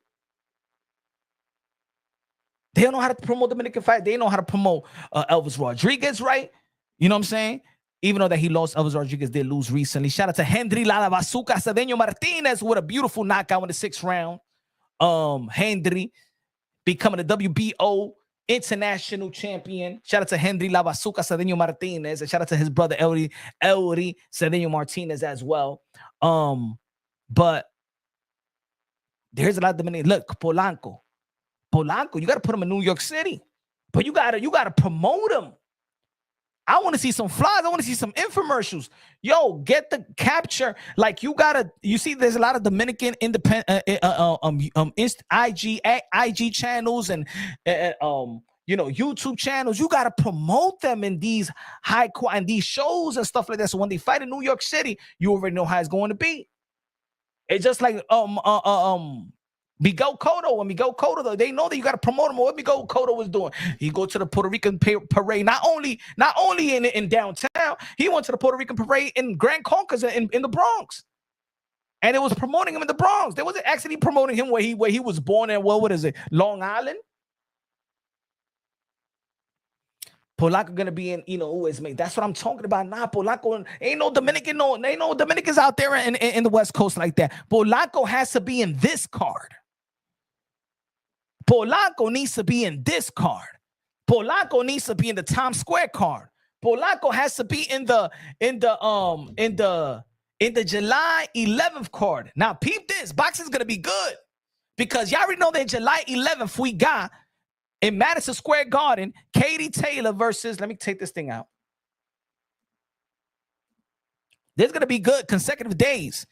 They don't know how to promote Dominican fight. They know how to promote Elvis Rodriguez, right? You know what I'm saying? Even though that he lost, Elvis Rodriguez did lose recently. Shout out to Hendry La Bazooka Cedeño Martinez with a beautiful knockout in the 6th round. Hendry becoming a WBO international champion. Shout out to Hendry La Bazooka Cedeño Martinez, and shout out to his brother Elry Cedeño Martinez as well. But there's a lot of Dominican. Look, Polanco, you got to put him in New York City, but you gotta promote him. I want to see some flies. I want to see some infomercials. Yo, get the capture. Like you see, there's a lot of Dominican independent IG channels and YouTube channels. You gotta promote them in these these shows and stuff like that. So when they fight in New York City, you already know how it's going to be. It's just like Miguel Cotto. When Miguel Cotto, though, they know that you got to promote him. What Miguel Cotto was doing, he go to the Puerto Rican parade. Not only in downtown, he went to the Puerto Rican parade in Grand Concourse in the Bronx, and it was promoting him in the Bronx. They wasn't actually promoting him where he was born in. What is it, Long Island? Polanco gonna be in, always mate. That's what I'm talking about. Nah, Polanco ain't no Dominican, ain't no Dominicans out there in the West Coast like that. Polanco has to be in this card. Polanco needs to be in this card. Polanco needs to be in the Times Square card. Polanco has to be in the July 11th card. Now, peep this. Boxing's gonna be good because y'all already know that July 11th we got in Madison Square Garden, Katie Taylor versus, let me take this thing out. There's going to be good consecutive days.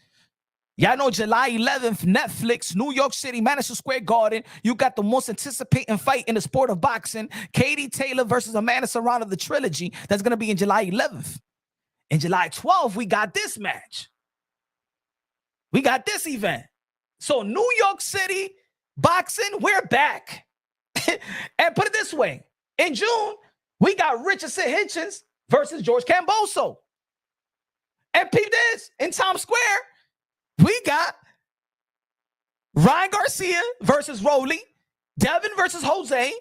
Y'all know July 11th, Netflix, New York City, Madison Square Garden. You got the most anticipating fight in the sport of boxing. Katie Taylor versus Amanda Serrano, the trilogy. That's going to be in July 11th. In July 12th, we got this match. We got this event. So New York City boxing, we're back. And put it this way. In June, we got Richardson Hitchens versus George Camboso. And peep this, in Times Square, we got Ryan Garcia versus Rolly, Devin versus Jose,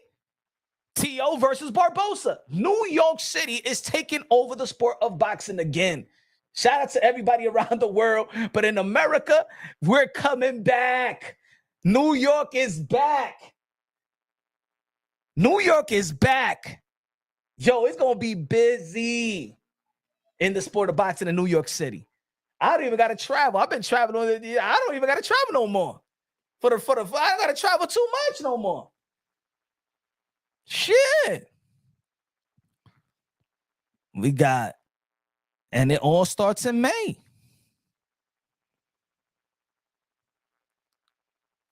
T.O. versus Barbosa. New York City is taking over the sport of boxing again. Shout out to everybody around the world. But in America, we're coming back. New York is back. New York is back. Yo, it's going to be busy in the sport of boxing in New York City. I don't even got to travel. I've been traveling. I don't even got to travel no more. I don't got to travel too much no more. Shit. We got, and it all starts in May.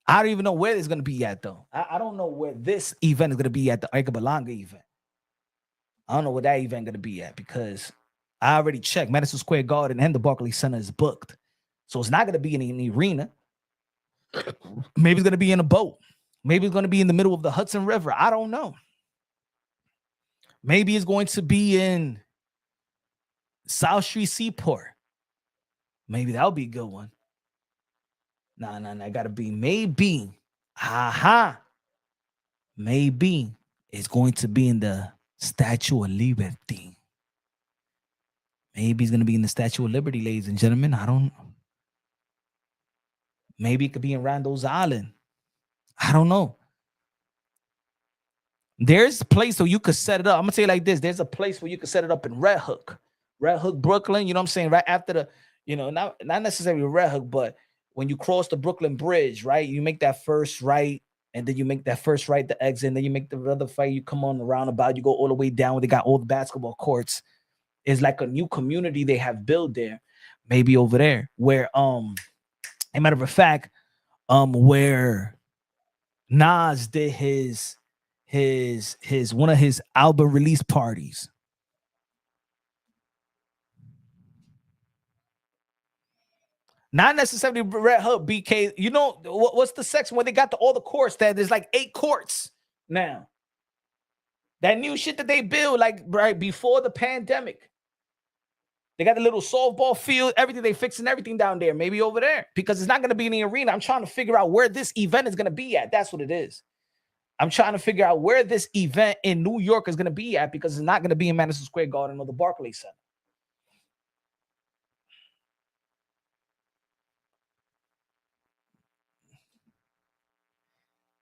I don't even know where it's going to be at, though. I don't know where this event is going to be at, the Edgar Berlanga event. I don't know where that event going to be at because I already checked. Madison Square Garden and the Barclays Center is booked. So it's not going to be in the arena. Maybe it's going to be in a boat. Maybe it's going to be in the middle of the Hudson River. I don't know. Maybe it's going to be in South Street Seaport. Maybe that'll be a good one. Nah. Got to be maybe. Maybe it's going to be in the Statue of Liberty. Maybe it's going to be in the Statue of Liberty, ladies and gentlemen. I don't know. Maybe it could be in Randall's Island. I don't know. There's a place where you could set it up. I'm going to tell you like this. There's a place where you could set it up in Red Hook, Brooklyn. You know what I'm saying? Right after the, not necessarily Red Hook, but when you cross the Brooklyn Bridge, right? You make that first right, and then you make that first right to exit, and then you make the other fight. You come on the roundabout. You go all the way down where they got all the basketball courts. It's like a new community they have built there. Maybe over there where, a matter of fact, where Nas did his one of his album release parties. Not necessarily Red Hook, BK. You know what's the section where they got all the courts? That there's like 8 courts now. That new shit that they built like right before the pandemic. They got the little softball field, everything. They fixing everything down there. Maybe over there because it's not going to be in the arena. I'm trying to figure out where this event is going to be at. That's what it is. I'm trying to figure out where this event in New York is going to be at because it's not going to be in Madison Square Garden or the Barclays Center.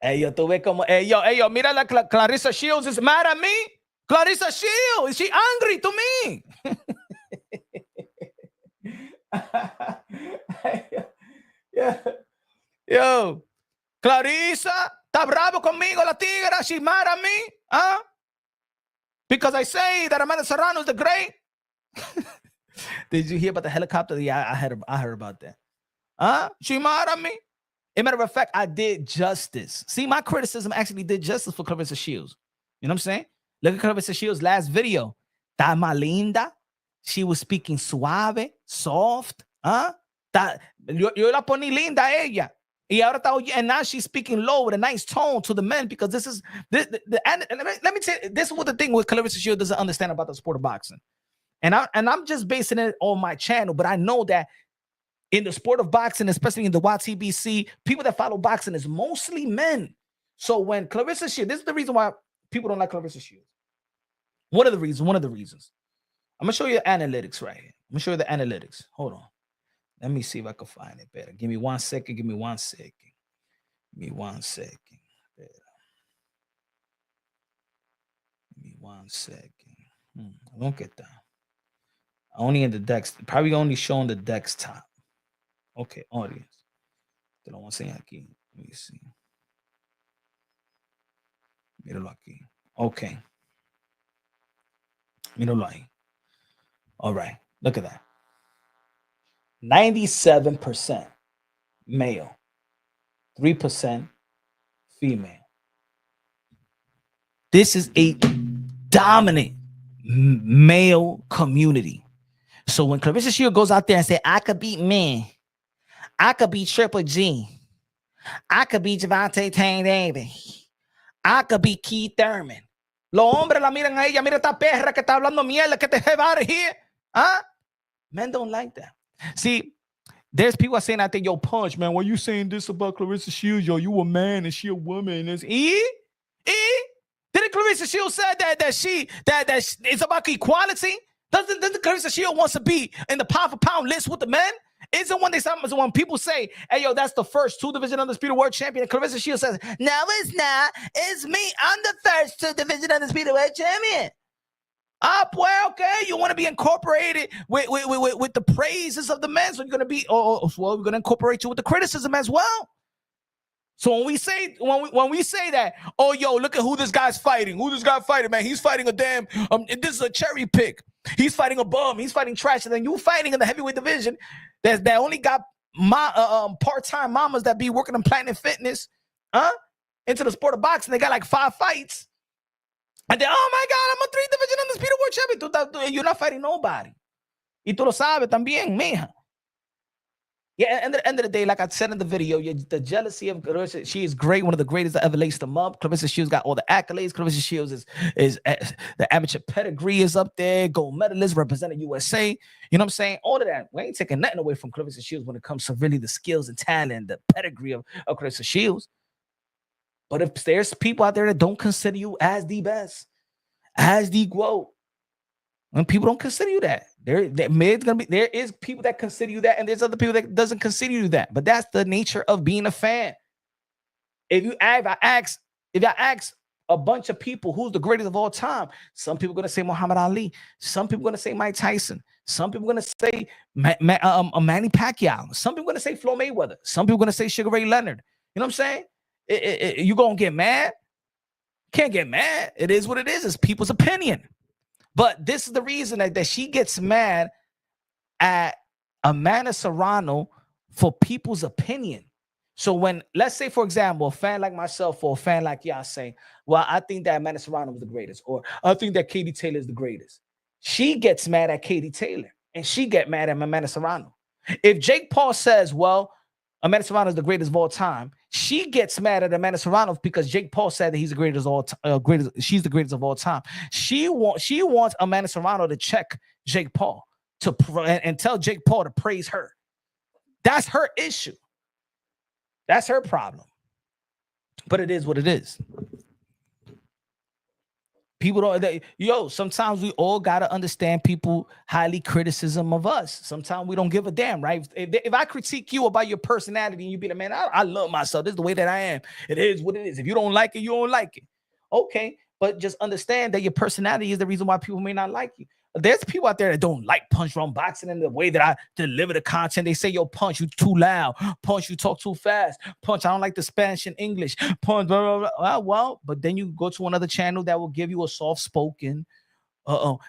Hey, yo, tú ves como, hey, yo, mira la Clarissa Shields is mad at me. Clarissa Shields, is she angry to me? Yo, Clarissa, está bravo conmigo la tigra. She mad at me, huh? Because I say that Amanda Serrano is the great. Did you hear about the helicopter? Yeah, I heard about that. Huh? She mad at me. As a matter of fact, I did justice. See, my criticism actually did justice for Clarissa Shields. You know what I'm saying? Look at Clarissa Shields' last video. Está más linda. She was speaking suave, soft. Huh? Yo la poní linda a ella. Y ahora está, and now she's speaking low with a nice tone to the men because this is and let me tell you, this is what the thing with Clarissa Shields doesn't understand about the sport of boxing. And I'm just basing it on my channel, but I know that in the sport of boxing, especially in the YTBC, people that follow boxing is mostly men. So when Clarissa Shields, this is the reason why people don't like Clarissa Shields. One of the reasons. I'm going to show you the analytics right here. I'm going to show you the analytics. Hold on. Let me see if I can find it better. Give me 1 second. Give me 1 second. Give me 1 second. Better. Give me 1 second. Don't get that. Only in the Dex. Probably only showing the desktop. Okay, audience. Te lo voy a enseñar aquí. Let me see. Míralo aquí. Okay. Míralo ahí. All right. Look at that. 97% male, 3% female. This is a dominant male community. So when Clarissa Shield goes out there and say, I could beat men, I could beat Triple G, I could beat Javante Tank Davis, I could beat Keith Thurman. Los hombres la miran a ella, mira esta perra que está hablando mierda, que te have out of here. Huh? Men don't like that. See, there's people are saying out there, yo, Punch, man, why you saying this about Clarissa Shields? Yo, you a man and she a woman. Didn't Clarissa Shields say that it's about equality? Doesn't Clarissa Shields wants to be in the pound for pound list with the men? Isn't when people say, hey, yo, that's the first 2-division undisputed world champion, and Clarissa Shields says, no, it's not. It's me. I'm the first 2-division undisputed world champion. Well, okay, you want to be incorporated with the praises of the men, so you're going to be, well, we're going to incorporate you with the criticism as well. So when we say that, oh, yo, look at who this guy's fighting. Who this guy fighting, man? He's fighting a damn, this is a cherry pick. He's fighting a bum. He's fighting trash. And then you fighting in the heavyweight division that only got part-time mamas that be working in Planet Fitness, into the sport of boxing. They got like 5 fights. And then, oh my God, I'm a 3-division undisputed world champion. You're not fighting nobody. Y tú lo sabes también, mija. Yeah, and at the end of the day, like I said in the video, the jealousy of Clarissa, she is great, one of the greatest that ever laced them up. Clarissa Shields got all the accolades. Clarissa Shields is the amateur pedigree is up there, gold medalist, representing USA. You know what I'm saying? All of that. We ain't taking nothing away from Clarissa Shields when it comes to really the skills and talent, the pedigree of Clarissa Shields. But if there's people out there that don't consider you as the best, as the GOAT, when people don't consider you that, there is people that consider you that, and there's other people that doesn't consider you that. But that's the nature of being a fan. If I ask a bunch of people who's the greatest of all time, some people are gonna say Muhammad Ali, some people are gonna say Mike Tyson, some people are gonna say Manny Pacquiao, some people are gonna say Floyd Mayweather, some people are gonna say Sugar Ray Leonard. You know what I'm saying? You gonna get mad? Can't get mad. It is what it is. It's people's opinion. But this is the reason that she gets mad at Amanda Serrano for people's opinion. So when, let's say, for example, a fan like myself or a fan like y'all say, well, I think that Amanda Serrano was the greatest, or I think that Katie Taylor is the greatest. She gets mad at Katie Taylor, and she get mad at Amanda Serrano. If Jake Paul says, well, Amanda Serrano is the greatest of all time, she gets mad at Amanda Serrano because Jake Paul said that he's the greatest of all time. She's the greatest of all time. She wants Amanda Serrano to check Jake Paul and tell Jake Paul to praise her. That's her issue. That's her problem. But it is what it is. People don't, sometimes we all got to understand people highly criticism of us. Sometimes we don't give a damn, right? If I critique you about your personality and you be the man, I love myself. This is the way that I am. It is what it is. If you don't like it, you don't like it. Okay. But just understand that your personality is the reason why people may not like you. There's people out there that don't like Punch Run Boxing and the way that I deliver the content. They say, yo, Punch, you too loud. Punch, you talk too fast. Punch, I don't like the Spanish and English. Punch, blah, blah, blah. Well, but then you go to another channel that will give you a soft-spoken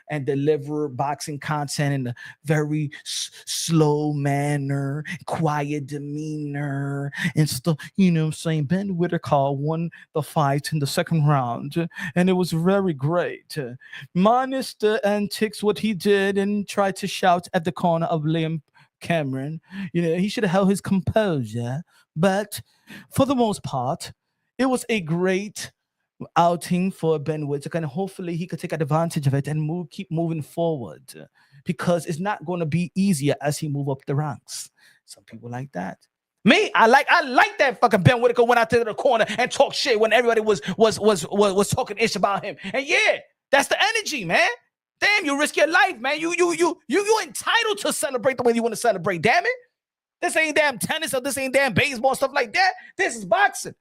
and deliver boxing content in a very slow manner, quiet demeanor, and stuff. You know what I'm saying? Ben Whittaker won the fight in the second round, and it was very great. Minus the antics, what he did, and tried to shout at the corner of Liam Cameron. You know, he should have held his composure. But for the most part, it was a great outing for Ben Whittaker, and hopefully he could take advantage of it and keep moving forward, because it's not going to be easier as he move up the ranks. Some people like that. Me, I like that fucking Ben Whittaker went out to the corner and talked shit when everybody was talking ish about him. And yeah, that's the energy, man. Damn, you risk your life, man. You entitled to celebrate the way you want to celebrate. Damn it. This ain't damn tennis or this ain't damn baseball, stuff like that. This is boxing.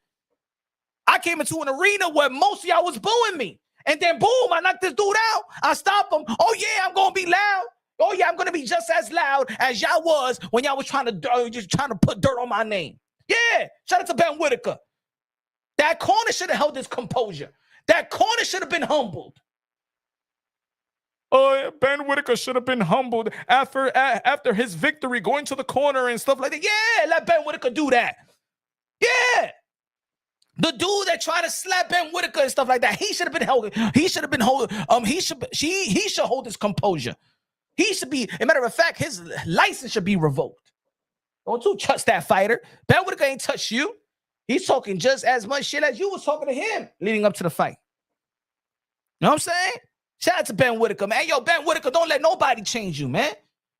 I came into an arena where most of y'all was booing me. And then boom, I knocked this dude out. I stopped him. Oh yeah, I'm gonna be loud. Oh yeah, I'm gonna be just as loud as y'all was when y'all was trying to put dirt on my name. Yeah, shout out to Ben Whittaker. That corner should have held his composure. That corner should have been humbled. Oh, Ben Whittaker should have been humbled after his victory, going to the corner and stuff like that. Yeah, let Ben Whittaker do that. Yeah. The dude that tried to slap Ben Whittaker and stuff like that, he should have been held. He should have been hold. He should hold his composure. He should be. As a matter of fact, his license should be revoked. Don't you touch that fighter. Ben Whittaker ain't touched you. He's talking just as much shit as you was talking to him leading up to the fight. You know what I'm saying? Shout out to Ben Whittaker, man. Yo, Ben Whittaker, don't let nobody change you, man.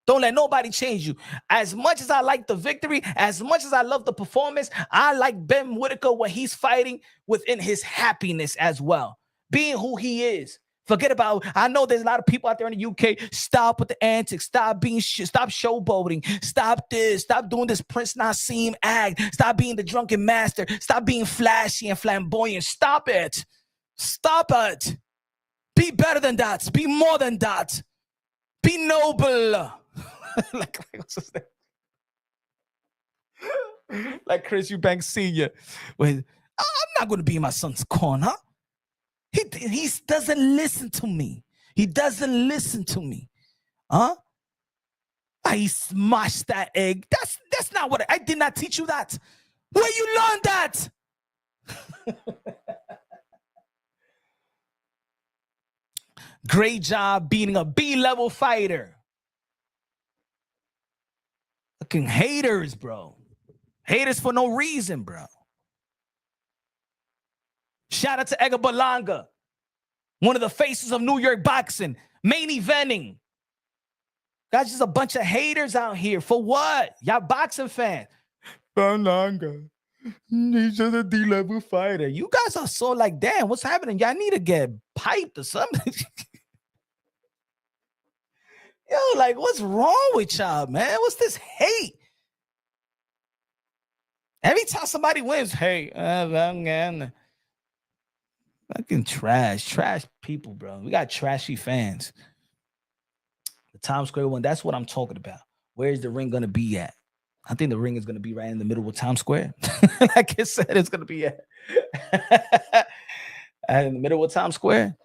Don't let nobody change you. As much as I like the victory, as much as I love the performance, I like Ben Whittaker when he's fighting within his happiness as well. Being who he is. Forget about, I know there's a lot of people out there in the UK. Stop with the antics. Stop showboating. Stop this. Stop doing this Prince Nassim act. Stop being the drunken master. Stop being flashy and flamboyant. Stop it. Stop it. Be better than that. Be more than that. Be noble. What's his name? Like Chris Eubanks Sr. I'm not going to be in my son's corner. He doesn't listen to me. He doesn't listen to me. Huh? I smashed that egg. That's not what I did not teach you that. Where you learned that? Great job beating a B-level fighter. Fucking haters, bro. Haters for no reason, bro. Shout out to Edgar Berlanga, one of the faces of New York boxing, main eventing. Guys, just a bunch of haters out here. For what? Y'all boxing fans. Berlanga, he's just a D-level fighter. You guys are so like, damn, what's happening? Y'all need to get piped or something. Yo, like, what's wrong with y'all, man? What's this hate? Every time somebody wins, hey, fucking trash people, bro. We got trashy fans. The Times Square one, that's what I'm talking about. Where's the ring gonna be at? I think the ring is gonna be right in the middle of Times Square. Like I said, it's gonna be at in the middle of Times Square.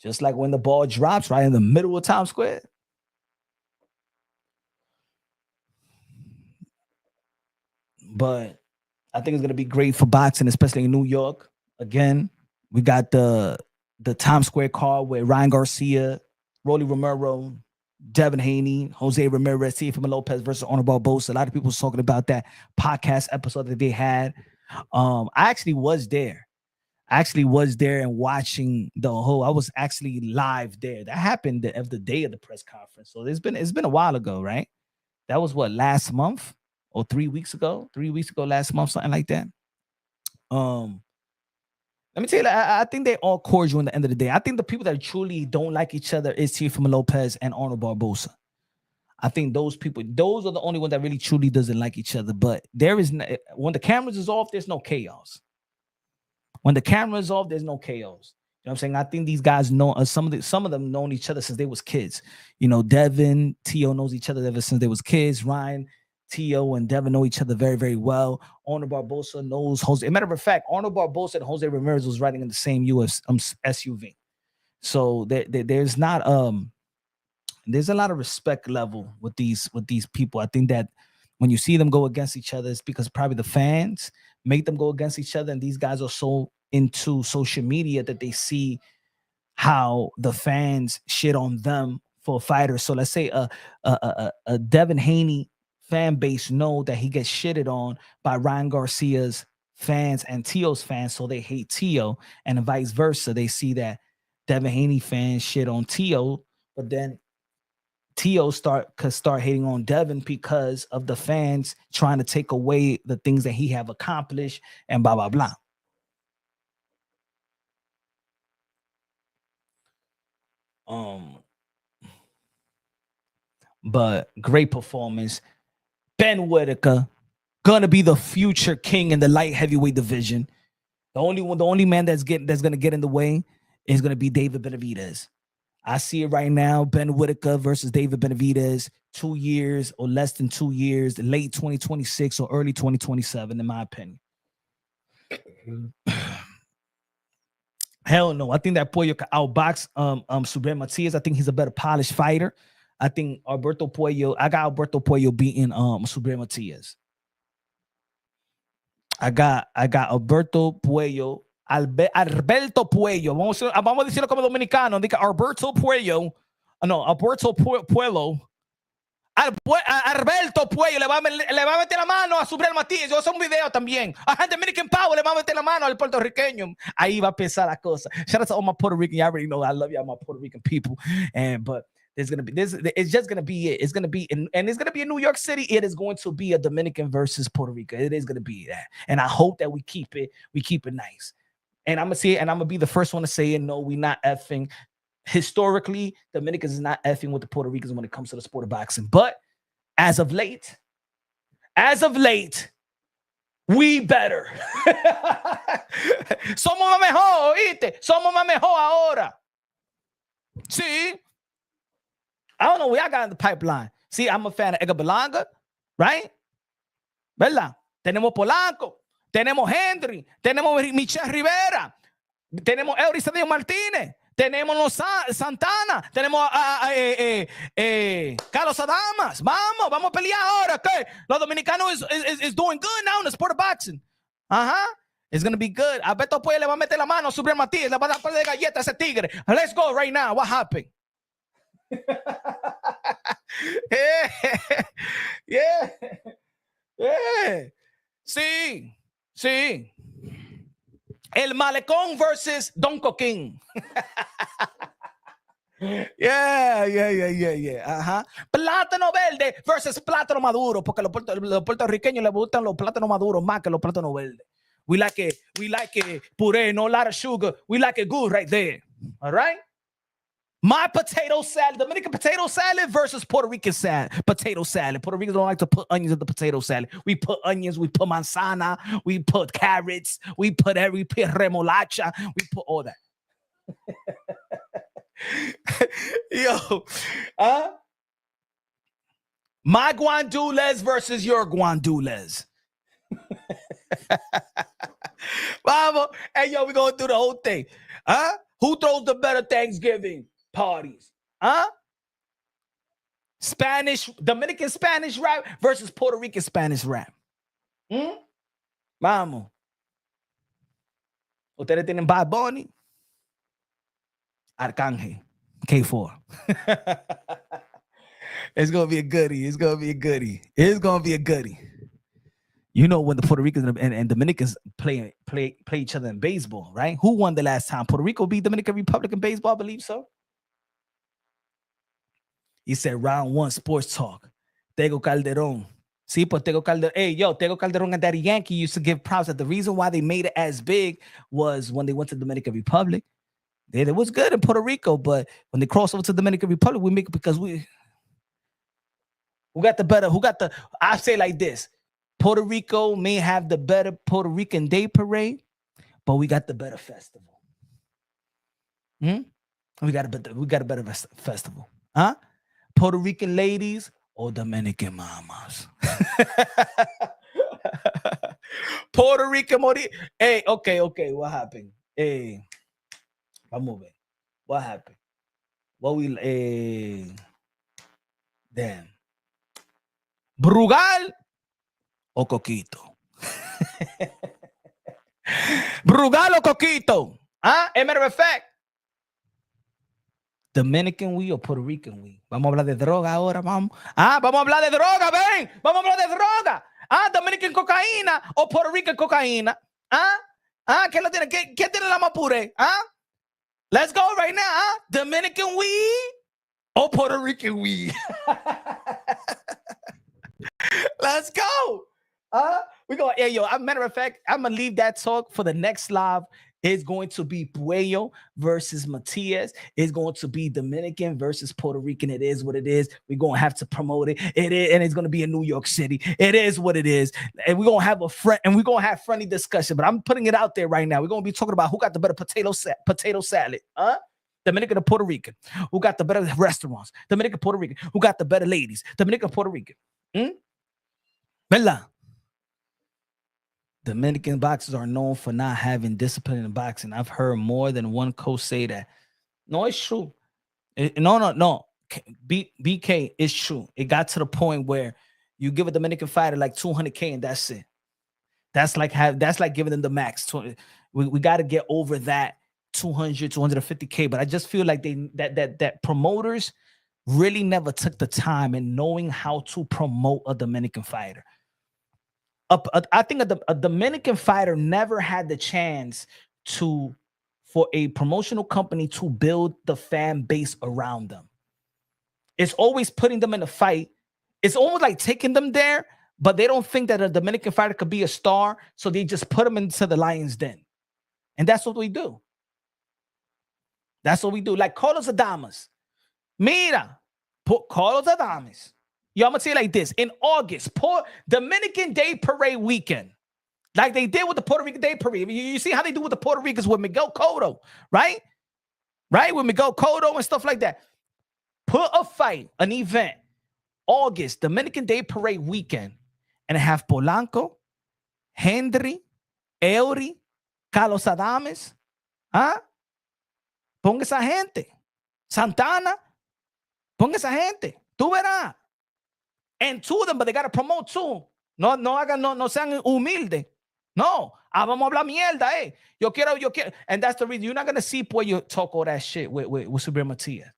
Just like when the ball drops right in the middle of Times Square. But I think it's going to be great for boxing, especially in New York. Again, we got the Times Square card with Ryan Garcia, Rolly Romero, Devin Haney, Jose Ramirez, Teofimo Lopez versus Honor Barbosa. A lot of people was talking about that podcast episode that they had. I actually was there. And watching the whole. I was actually live there. That happened the day of the press conference. So it's been a while ago, right? That was what, last month or 3 weeks ago? 3 weeks ago, last month, something like that. Let me tell you, I think they're all cordial in the end of the day. I think the people that truly don't like each other is Teofimo Lopez and Arnold Barbosa. I think those people, those are the only ones that really truly doesn't like each other. But there is when the cameras is off, there's no chaos. When the camera is off, there's no chaos. You know what I'm saying? I think these guys know some of them known each other since they was kids. You know, Devin, Tio knows each other ever since they was kids. Ryan, Tio, and Devin know each other very, very well. Arnold Barbosa knows Jose. As a matter of fact, Arnold Barbosa and Jose Ramirez was riding in the same SUV. So there's not there's a lot of respect level with these people. I think that when you see them go against each other, it's because probably the fans make them go against each other, and these guys are so into social media that they see how the fans shit on them for fighters. So let's say a Devin Haney fan base know that he gets shitted on by Ryan Garcia's fans and Tio's fans, so they hate Tio, and vice versa. They see that Devin Haney fans shit on Tio, but then Tio could start hating on Devin because of the fans trying to take away the things that he have accomplished and blah, blah, blah. But great performance. Ben Whittaker, gonna be the future king in the light heavyweight division. The only man that's gonna get in the way is gonna be David Benavidez. I see it right now. Ben Whittaker versus David Benavidez, 2 years or less than 2 years, late 2026 or early 2027, in my opinion. Hell no. I think that Puello can outbox Subriel Matias. I think he's a better polished fighter. I think Alberto Puello, I got Alberto Puello beating Subriel Matias. I got Alberto Puello, Alberto Puello. Vamos a decirlo como dominicano. Diga Alberto Puello. No, Alberto Puello. Alberto Puello le va a meter la mano a Subriel Matias. Yo voy a hacer un video también. A Dominican Power le va a meter la mano al puertorriqueño. Ahí va a pensar la cosa. Shout out to all my Puerto Rican. You already know I love y'all, my Puerto Rican people. But there's gonna be this. It's just gonna be it. It's gonna be it's gonna be in New York City. It is going to be a Dominican versus Puerto Rico. It is gonna be that, and I hope that we keep it nice. And I'm gonna see it, and I'm gonna be the first one to say it. No, we not effing. Historically, Dominicans is not effing with the Puerto Ricans when it comes to the sport of boxing. But as of late, we better. Somos más mejor, ¿oíste? Somos más mejor ahora. See? I don't know what I got in the pipeline. See, I'm a fan of Edgar Berlanga, right? ¿Verdad? Tenemos Polanco, tenemos Henry, tenemos Michel Rivera, tenemos Eury Cedillo Martínez, tenemos Santana, tenemos Carlos Adamas. Vamos a pelear ahora. Okay? Los dominicanos is doing good now in the sport of boxing. It's going to be good. Alberto Puello le va a meter la mano a Subriel Matias, le va a dar par de galletas a ese tigre. Let's go right now. What happened? Yeah. Sí. El Malecón versus Don Coquín. Yeah. Plátano verde versus plátano maduro, porque los puertorriqueños les gustan los plátanos maduros más que los plátanos verdes. We like it puree, no a lot of sugar. We like it good right there. All right? My potato salad, Dominican potato salad versus Puerto Rican potato salad. Puerto Ricans don't like to put onions in the potato salad. We put onions, we put manzana, we put carrots, we put remolacha, we put all that. Yo, my guandules versus your guandules. Vamos. Hey, yo, we're going through the whole thing. Who throws the better Thanksgiving parties? Dominican Spanish rap versus Puerto Rican Spanish rap. Vamos. Ustedes tienen Bad Bunny, Arcángel, K4. It's gonna be a goodie. You know, when the Puerto Ricans and Dominicans play each other in baseball, right? Who won the last time? Puerto Rico beat Dominican Republic in baseball, I believe so. He said round 1 sports talk. Tego Calderon. See, but Tego Calderon. Hey, yo, Tego Calderon and Daddy Yankee used to give props that the reason why they made it as big was when they went to Dominican Republic. It was good in Puerto Rico, but when they cross over to Dominican Republic, we make it because who got the better, I say like this. Puerto Rico may have the better Puerto Rican Day Parade, but we got the better festival. We got a better festival. Puerto Rican ladies or Dominican mamas? Puerto Rican Hey, okay. What happened? Hey, vamos a ver. What happened? Damn. Brugal o Coquito? Brugal o Coquito? As a matter of fact, Dominican weed or Puerto Rican weed? Vamos a hablar de droga ahora, vamos. Vamos a hablar de droga, ven. Vamos a hablar de droga. Dominican cocaína o Puerto Rican cocaína. ¿Quién lo tiene? ¿Quién tiene la más pure? Let's go right now. Dominican weed or Puerto Rican weed? Let's go. We go. Hey, yo. As a matter of fact, I'm gonna leave that talk for the next live. It's going to be Puello versus Matias. It's going to be Dominican versus Puerto Rican. It is what it is. We're going to have to promote it. It is, and it's going to be in New York City. It is what it is. And we're going to have we're going to have friendly discussion. But I'm putting it out there right now. We're going to be talking about who got the better potato salad. Dominican or Puerto Rican? Who got the better restaurants? Dominican, Puerto Rican. Who got the better ladies? Dominican, Puerto Rican. ¿Verdad? Dominican boxers are known for not having discipline in boxing. I've heard more than one coach say that. No, it's true. No. BK, it's true. It got to the point where you give a Dominican fighter like 200K and that's it. That's like giving them the max. We got to get over that 200, 250K. But I just feel like that promoters really never took the time in knowing how to promote a Dominican fighter. I think a Dominican fighter never had the chance for a promotional company to build the fan base around them. It's always putting them in a fight. It's almost like taking them there, but they don't think that a Dominican fighter could be a star, so they just put them into the lion's den. And that's what we do. That's what we do. Like Carlos Adames. Mira, Carlos Adames. Yo, I'm going to say it like this. In August, Dominican Day Parade weekend, like they did with the Puerto Rican Day Parade. You see how they do with the Puerto Ricans with Miguel Cotto, right? Right? With Miguel Cotto and stuff like that. Put a fight, an event, August, Dominican Day Parade weekend, and have Polanco, Henry, Eury, Carlos Adames. ¿Ah? Ponga esa gente. Santana, ponga esa gente. Tú verás. And two of them, but they got to promote too. No sean humildes. No, vamos a hablar mierda, eh. Yo quiero. And that's the reason you're not going to see Puello talk all that shit with Subriel Matias.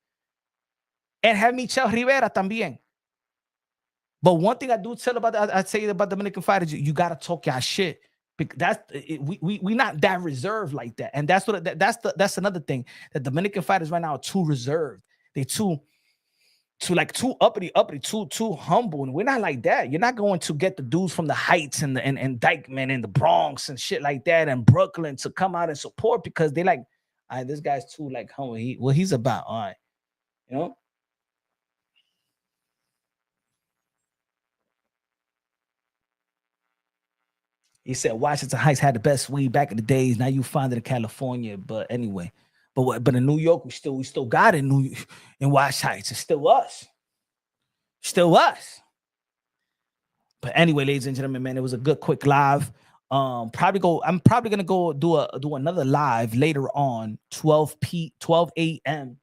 And have Michel Rivera también. But one thing I do tell I say about Dominican fighters, you got to talk your shit. We not that reserved like that. And that's another thing. The Dominican fighters right now are too reserved. They too uppity, too humble. And we're not like that. You're not going to get the dudes from the Heights and Dykeman and the Bronx and shit like that and Brooklyn to come out and support because they like, all right, this guy's too like humble. He's about, all right, you know? He said Washington Heights had the best weed back in the days. Now you find it in California. But anyway, but in New York, we still got it in Washington Heights. It's still us. Still us. But anyway, ladies and gentlemen, man, it was a good quick live. I'm probably gonna go do another live later on, 12 a.m.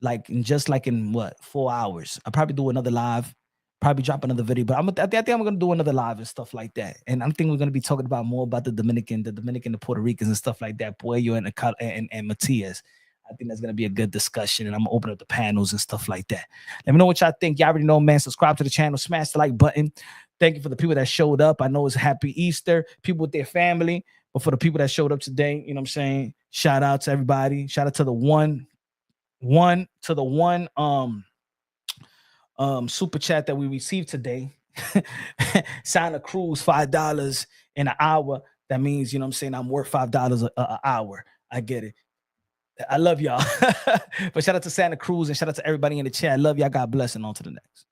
Like in what 4 hours. I'll probably do another live. Probably drop another video, but I think I'm gonna do another live and stuff like that. And I think we're gonna be talking about more about the Dominican, the Puerto Ricans and stuff like that. Puello and Matias. I think that's gonna be a good discussion, and I'm gonna open up the panels and stuff like that. Let me know what y'all think. Y'all already know, man. Subscribe to the channel, smash the like button. Thank you for the people that showed up. I know it's Happy Easter, people with their family, but for the people that showed up today, you know what I'm saying? Shout out to everybody. Shout out to the one super chat that we received today. Santa Cruz, $5 in an hour. That means, you know what I'm saying, I'm worth $5 an hour. I get it. I love y'all. But shout out to Santa Cruz and shout out to everybody in the chat. I love y'all. God bless and on to the next.